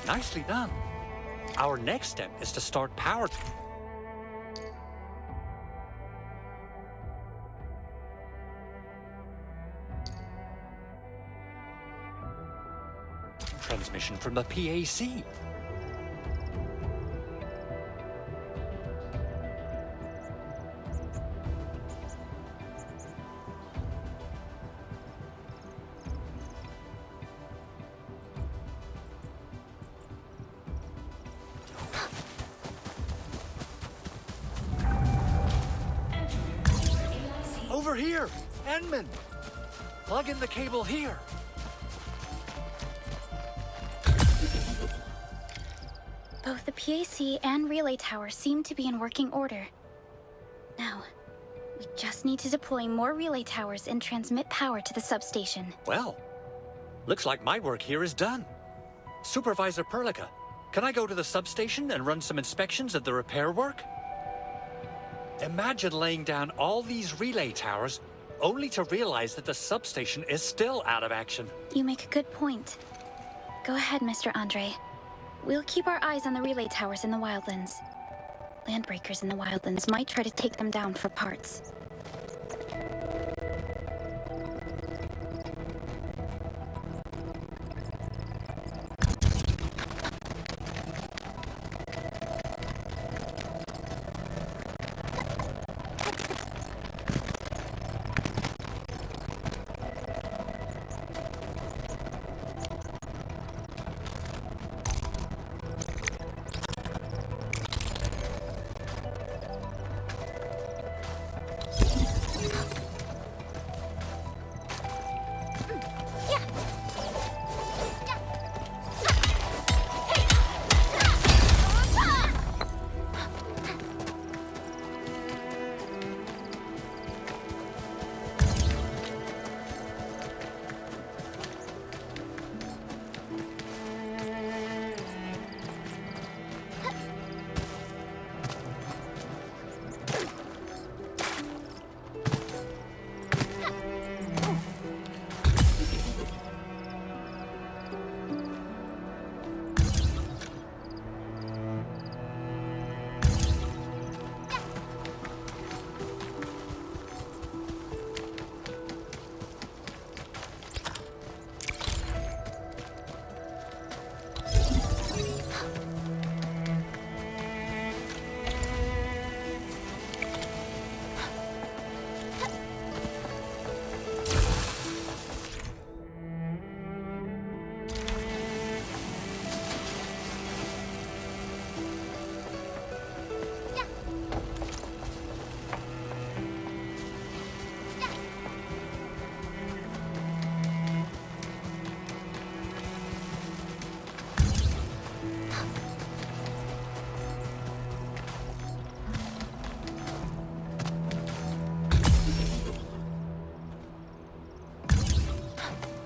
Nicely done. Our next step is to start power transmission from the PAC. Over here! Endman! Plug in the cable here. Both the PAC and relay tower seem to be in working order. Now, we just need to deploy more relay towers and transmit power to the substation. Well, Looks like my work here is done. Supervisor Perlica, can I go to the substation and run some inspections of the repair work? Imagine laying down all these relay towers only to realize that the substation is still out of action. You make a good point. Go ahead, Mr. Andre. We'll keep our eyes on the relay towers in the Wildlands. Landbreakers in the Wildlands might try to take them down for parts.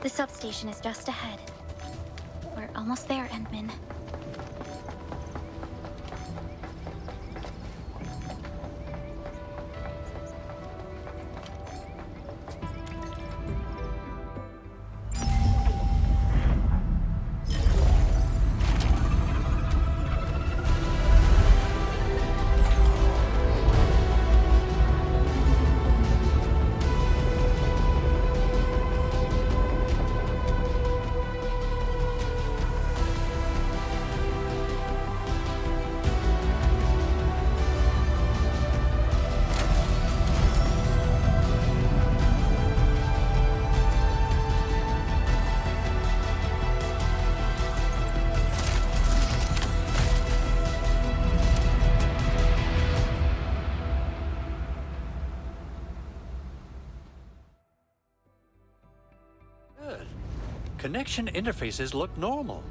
The substation is just ahead. We're almost there, Endman. Connection interfaces look normal.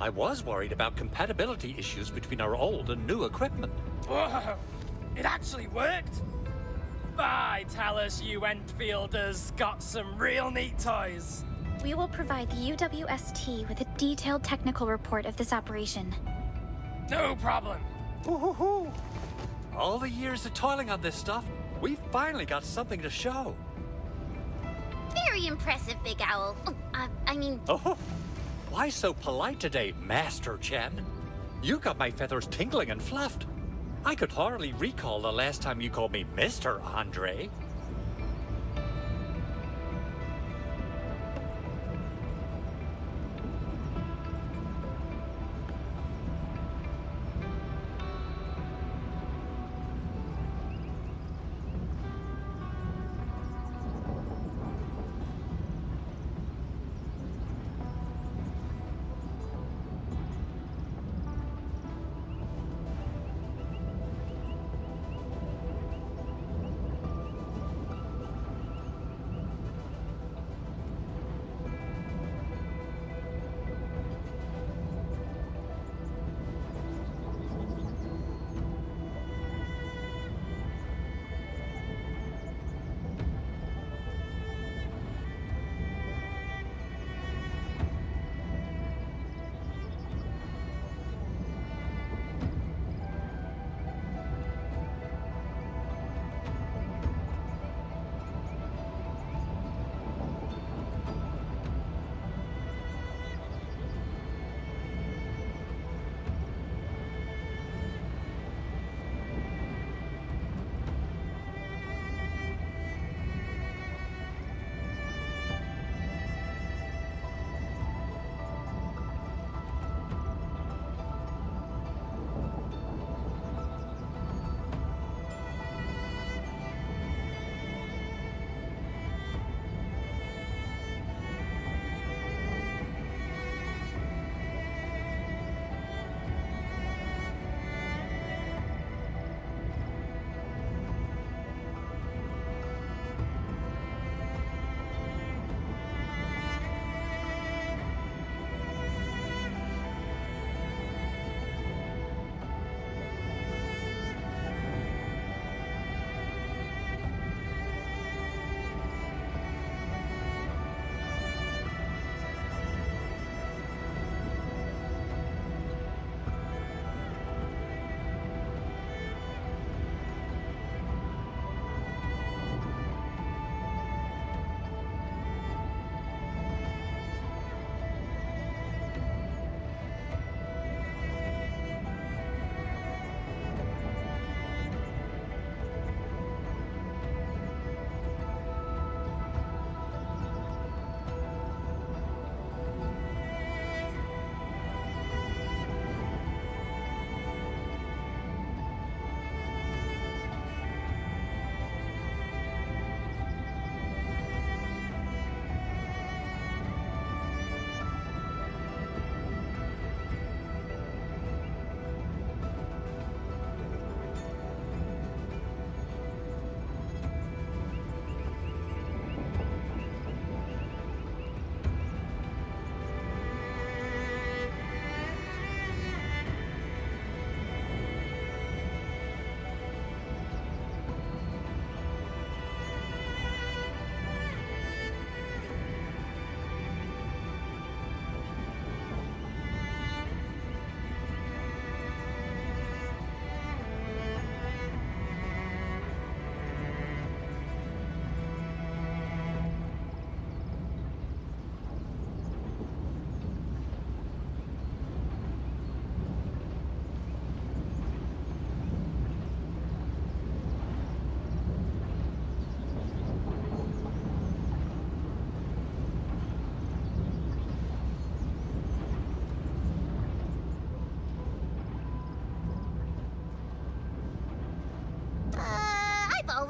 I was worried about compatibility issues between our old and new equipment. Whoa! It actually worked! By Talus, you Enfielders got some real neat toys. We will provide the UWST with a detailed technical report of this operation. No problem. All the years of toiling on this stuff, we finally got something to show. Very impressive, Big Owl. Oh, why so polite today, Master Chen? You got my feathers tingling and fluffed. I could hardly recall the last time you called me Mr. Andre.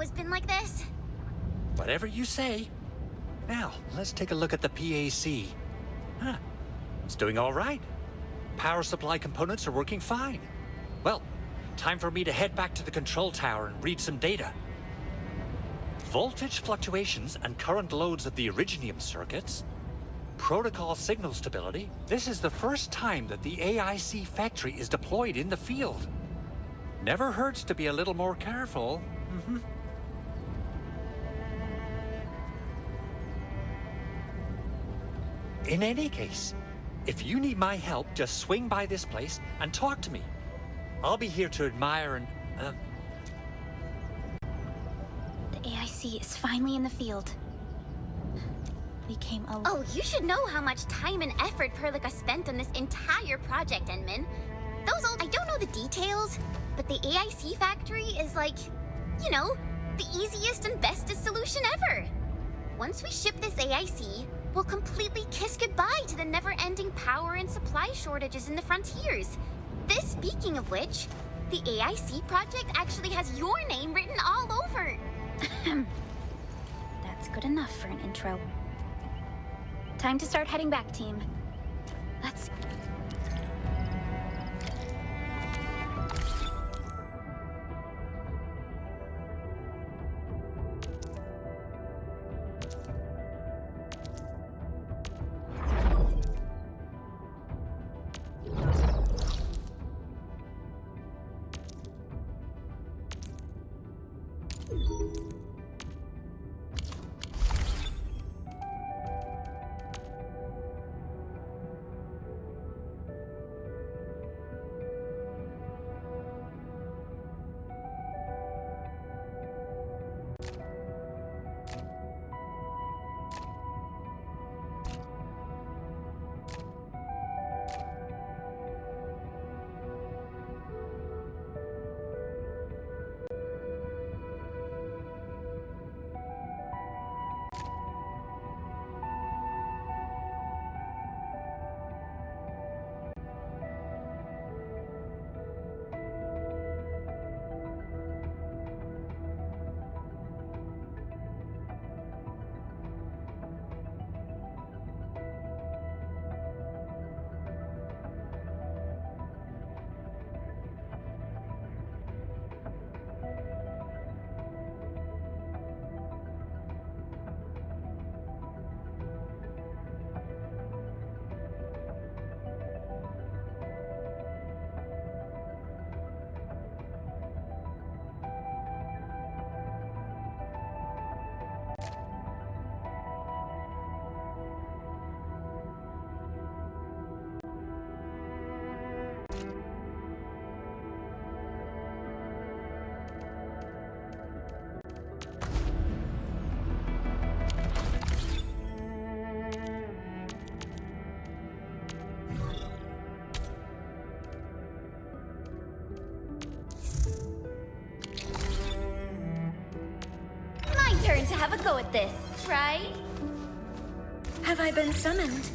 always been like this? Whatever you say. Now, let's take a look at the PAC. Huh. It's doing all right. Power supply components are working fine. Well, time for me to head back to the control tower and read some data. Voltage fluctuations and current loads of the Originium circuits. Protocol signal stability. This is the first time that the AIC factory is deployed in the field. Never hurts to be a little more careful. In any case, if you need my help, just swing by this place and talk to me. I'll be here to admire and, The AIC is finally in the field. We came a... Oh, you should know how much time and effort Perlica spent on this entire project, Enmin. I don't know the details, but the AIC factory is like, you know, the easiest and bestest solution ever. Once we ship this AIC, we'll completely kiss goodbye to the never-ending power and supply shortages in the frontiers. Speaking of which, the AIC project actually has your name written all over. That's good enough for an intro. Time to start heading back, team. Let's... Turn to have a go at this, right? Have I been summoned?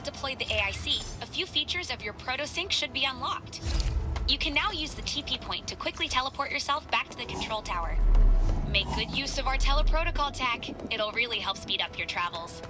you've deployed the AIC, a few features of your proto-sync should be unlocked. You can now use the TP point to quickly teleport yourself back to the control tower. Make good use of our teleprotocol tech. It'll really help speed up your travels.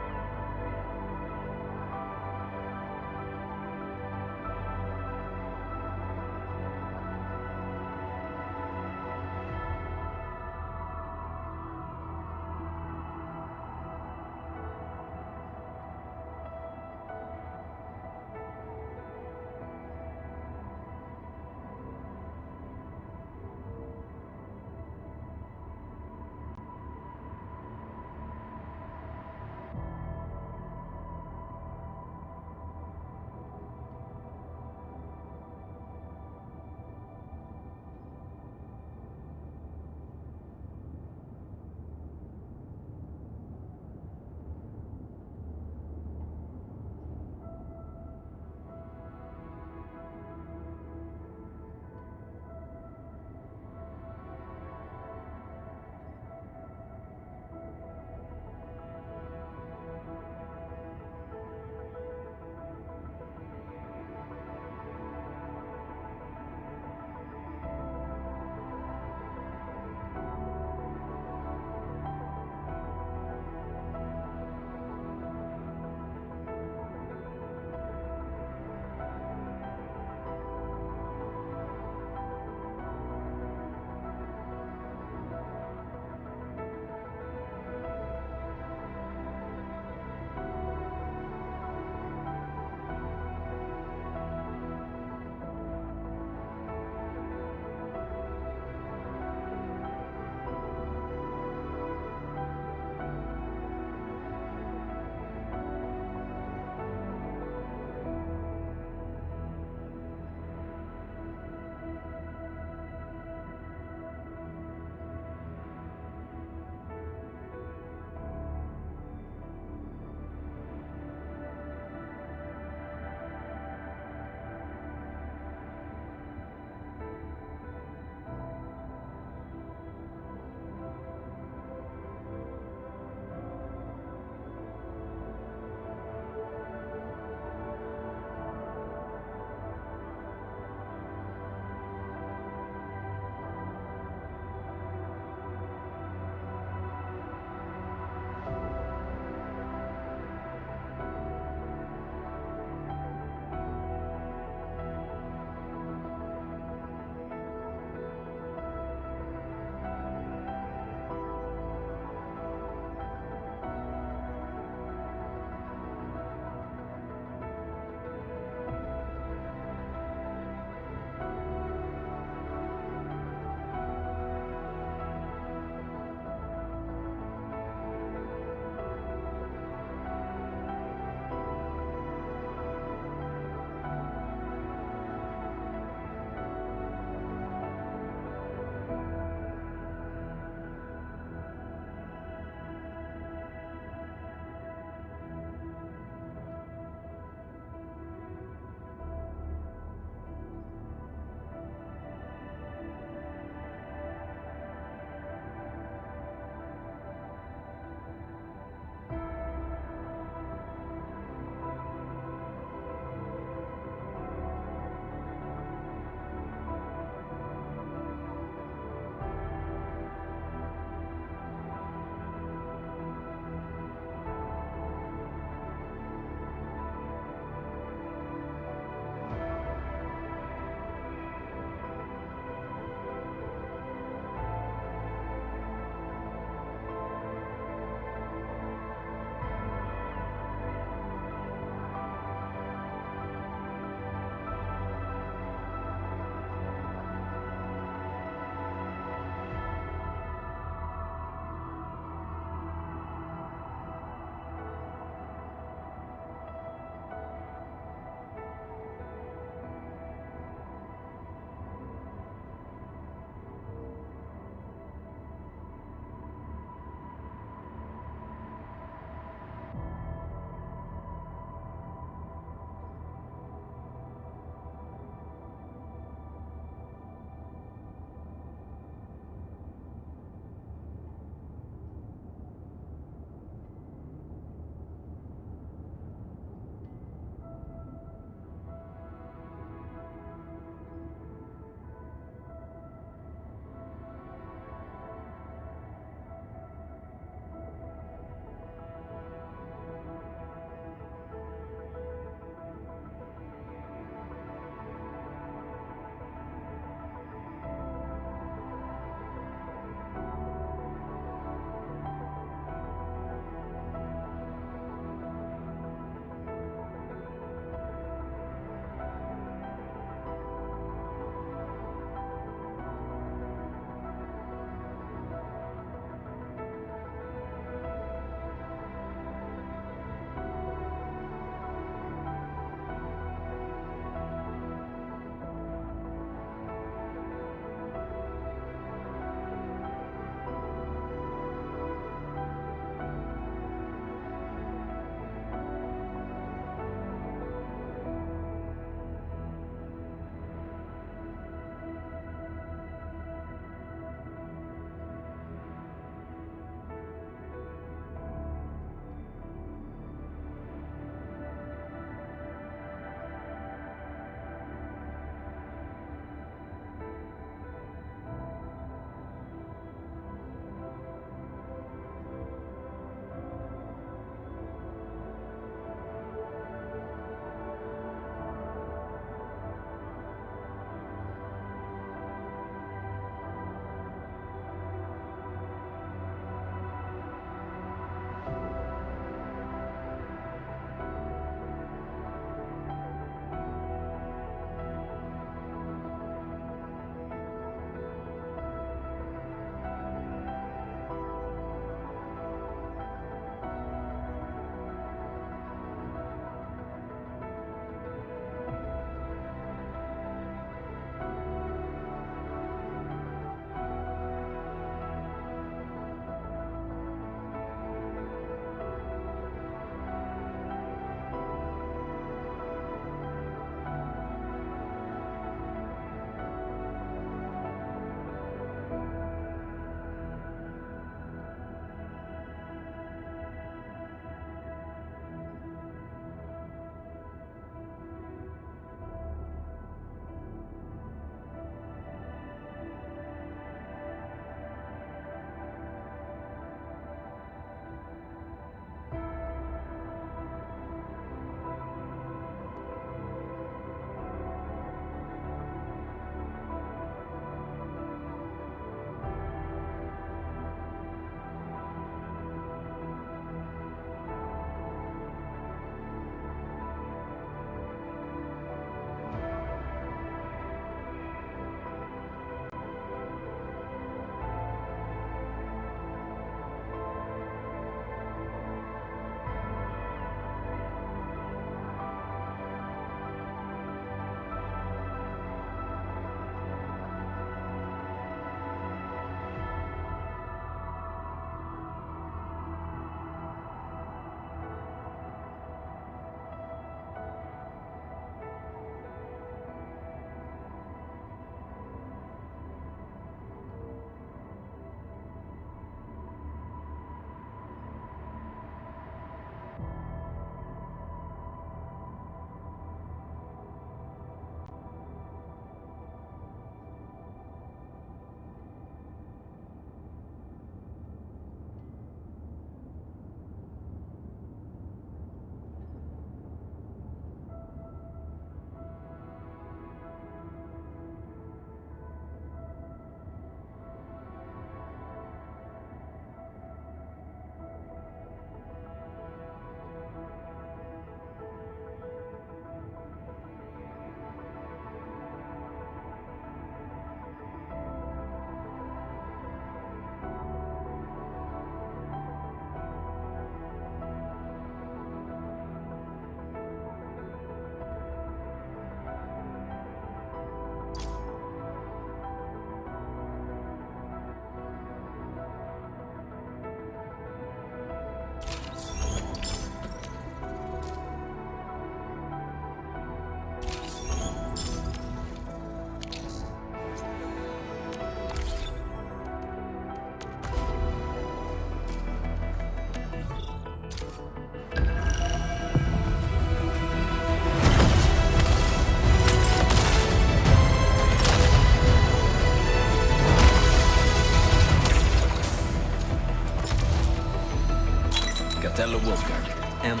Gatella Wolfguard, and...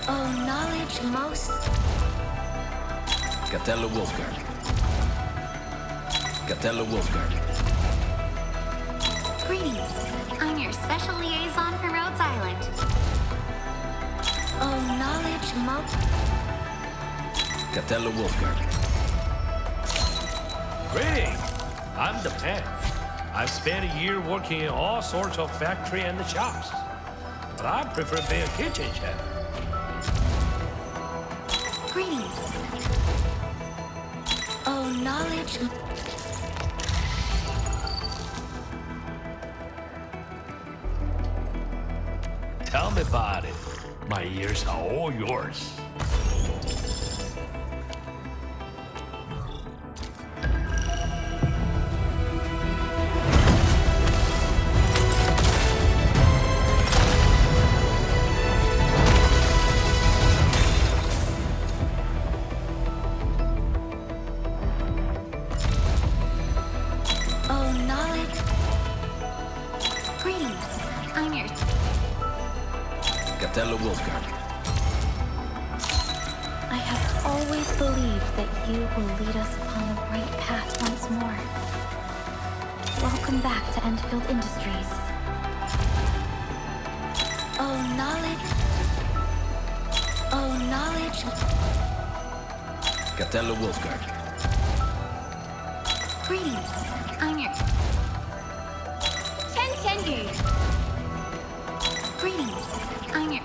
Oh, knowledge most... Gatella Wolfguard. Gatella Wolfguard. Greetings. I'm your special liaison for Rhodes Island. Oh, knowledge most... Gatella Wolfguard. Greetings. I'm the pen. I've spent a year working in all sorts of factory and the shops. But I prefer being a kitchen chef. Greetings. Oh, knowledge... Tell me about it. My ears are all yours. Oh, knowledge... Greetings. I'm your... Gatella Wolfguard. I have always believed that you will lead us upon the right path once more. Welcome back to Endfield Industries. Oh, knowledge... Oh, knowledge... Gatella Wolfguard. Greetings. I'm your... Kenyu. Greetings. I'm your...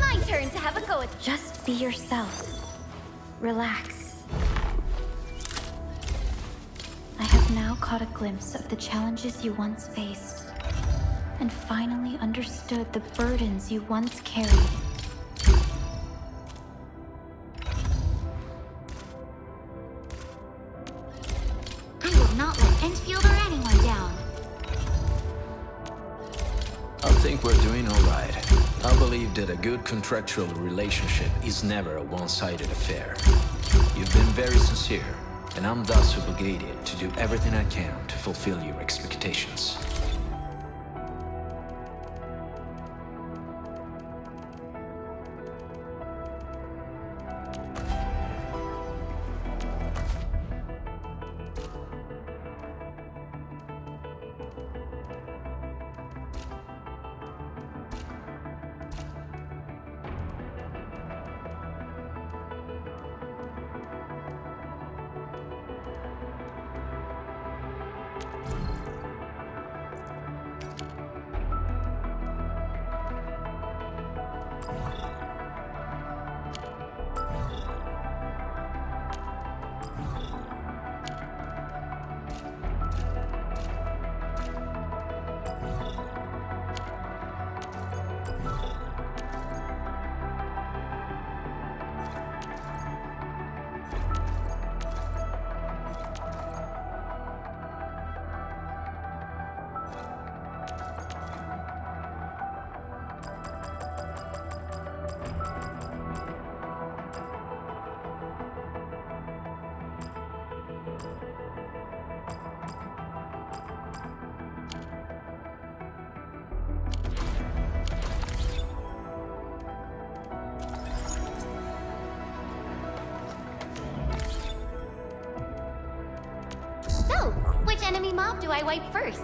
My turn to have a go at... Just be yourself. Relax. I have now caught a glimpse of the challenges you once faced, and finally understood the burdens you once carried. I will not let Endfield or anyone down. I think we're doing all right. I believe that a good contractual relationship is never a one-sided affair. You've been very sincere, and I'm thus obligated to do everything I can to fulfill your expectations. So, which enemy mob do I wipe first?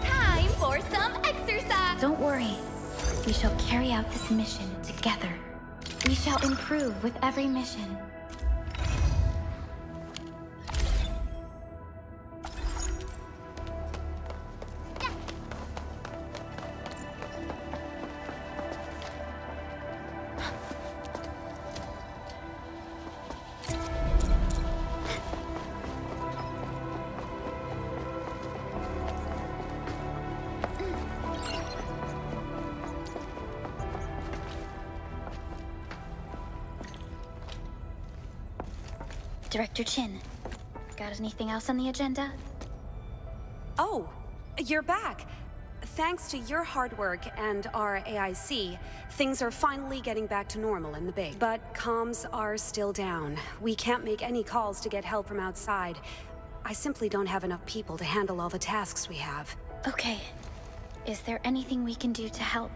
Time for some exercise! Don't worry. We shall carry out this mission together. We shall improve with every mission. Director Chin, got anything else on the agenda? Oh, you're back. Thanks to your hard work and our AIC, things are finally getting back to normal in the base. But comms are still down. We can't make any calls to get help from outside. I simply don't have enough people to handle all the tasks we have. Okay. Is there anything we can do to help?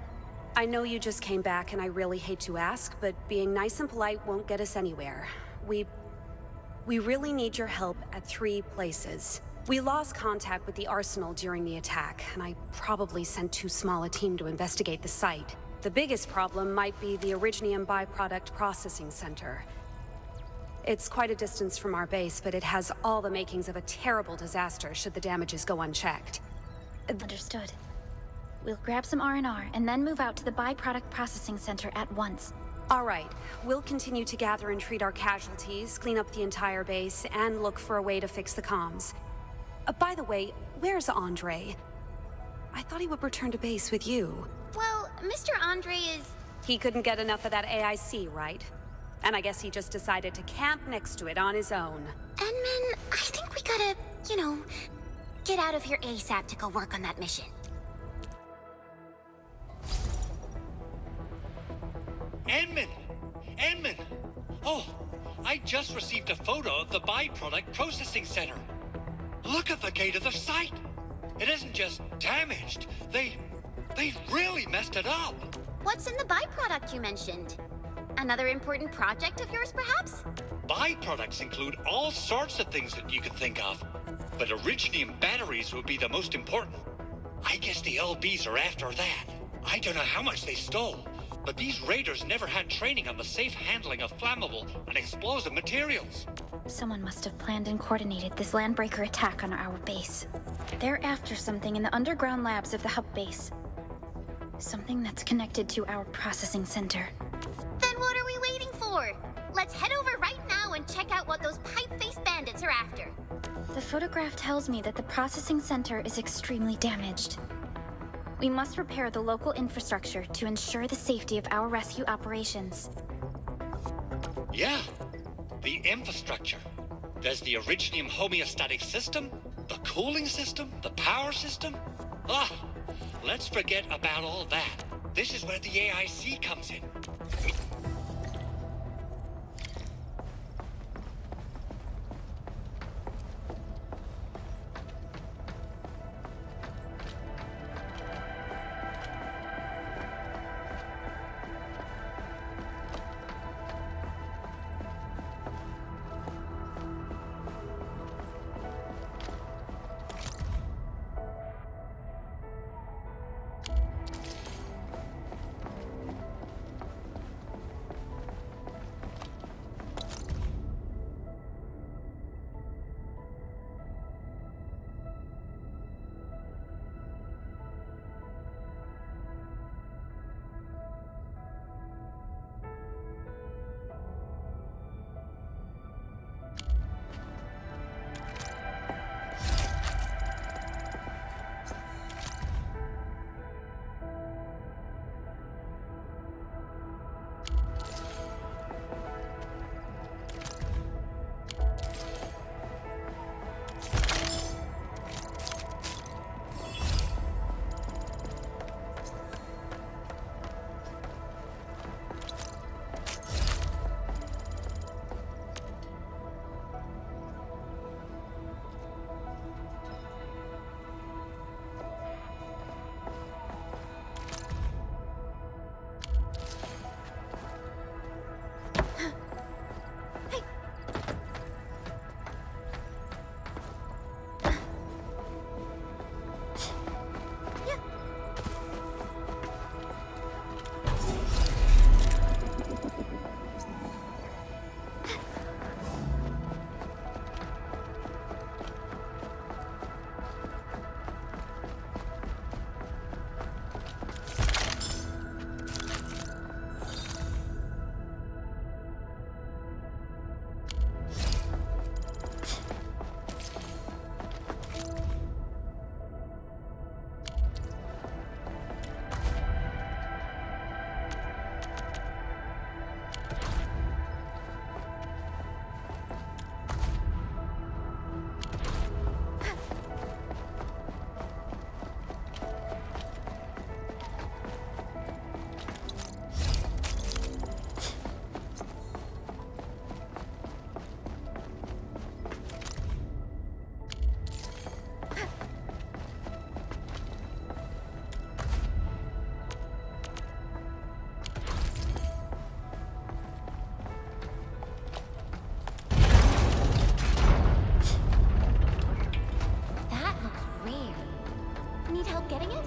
I know you just came back and I really hate to ask, but being nice and polite won't get us anywhere. We really need your help at 3 places. We lost contact with the Arsenal during the attack, and I probably sent too small a team to investigate the site. The biggest problem might be the Originium Byproduct Processing Center. It's quite a distance from our base, but it has all the makings of a terrible disaster should the damages go unchecked. Understood. We'll grab some R&R and then move out to the Byproduct Processing Center at once. All right. We'll continue to gather and treat our casualties, clean up the entire base, and look for a way to fix the comms. By the way, where's Andre? I thought he would return to base with you. Well, Mr. Andre is... He couldn't get enough of that AIC, right? And I guess he just decided to camp next to it on his own. Edmund, I think we gotta, get out of here ASAP to go work on that mission. Edmund! Oh, I just received a photo of the byproduct processing center. Look at the gate of the site. It isn't just damaged. They really messed it up. What's in the byproduct you mentioned? Another important project of yours, perhaps? Byproducts include all sorts of things that you could think of. But Originium batteries would be the most important. I guess the LBs are after that. I don't know how much they stole. But these raiders never had training on the safe handling of flammable and explosive materials. Someone must have planned and coordinated this landbreaker attack on our base. They're after something in the underground labs of the hub base. Something that's connected to our processing center. Then what are we waiting for? Let's head over right now and check out what those pipe-faced bandits are after. The photograph tells me that the processing center is extremely damaged. We must repair the local infrastructure to ensure the safety of our rescue operations. Yeah, the infrastructure. There's the Originium homeostatic system, the cooling system, the power system. Let's forget about all that. This is where the AIC comes in. help getting it?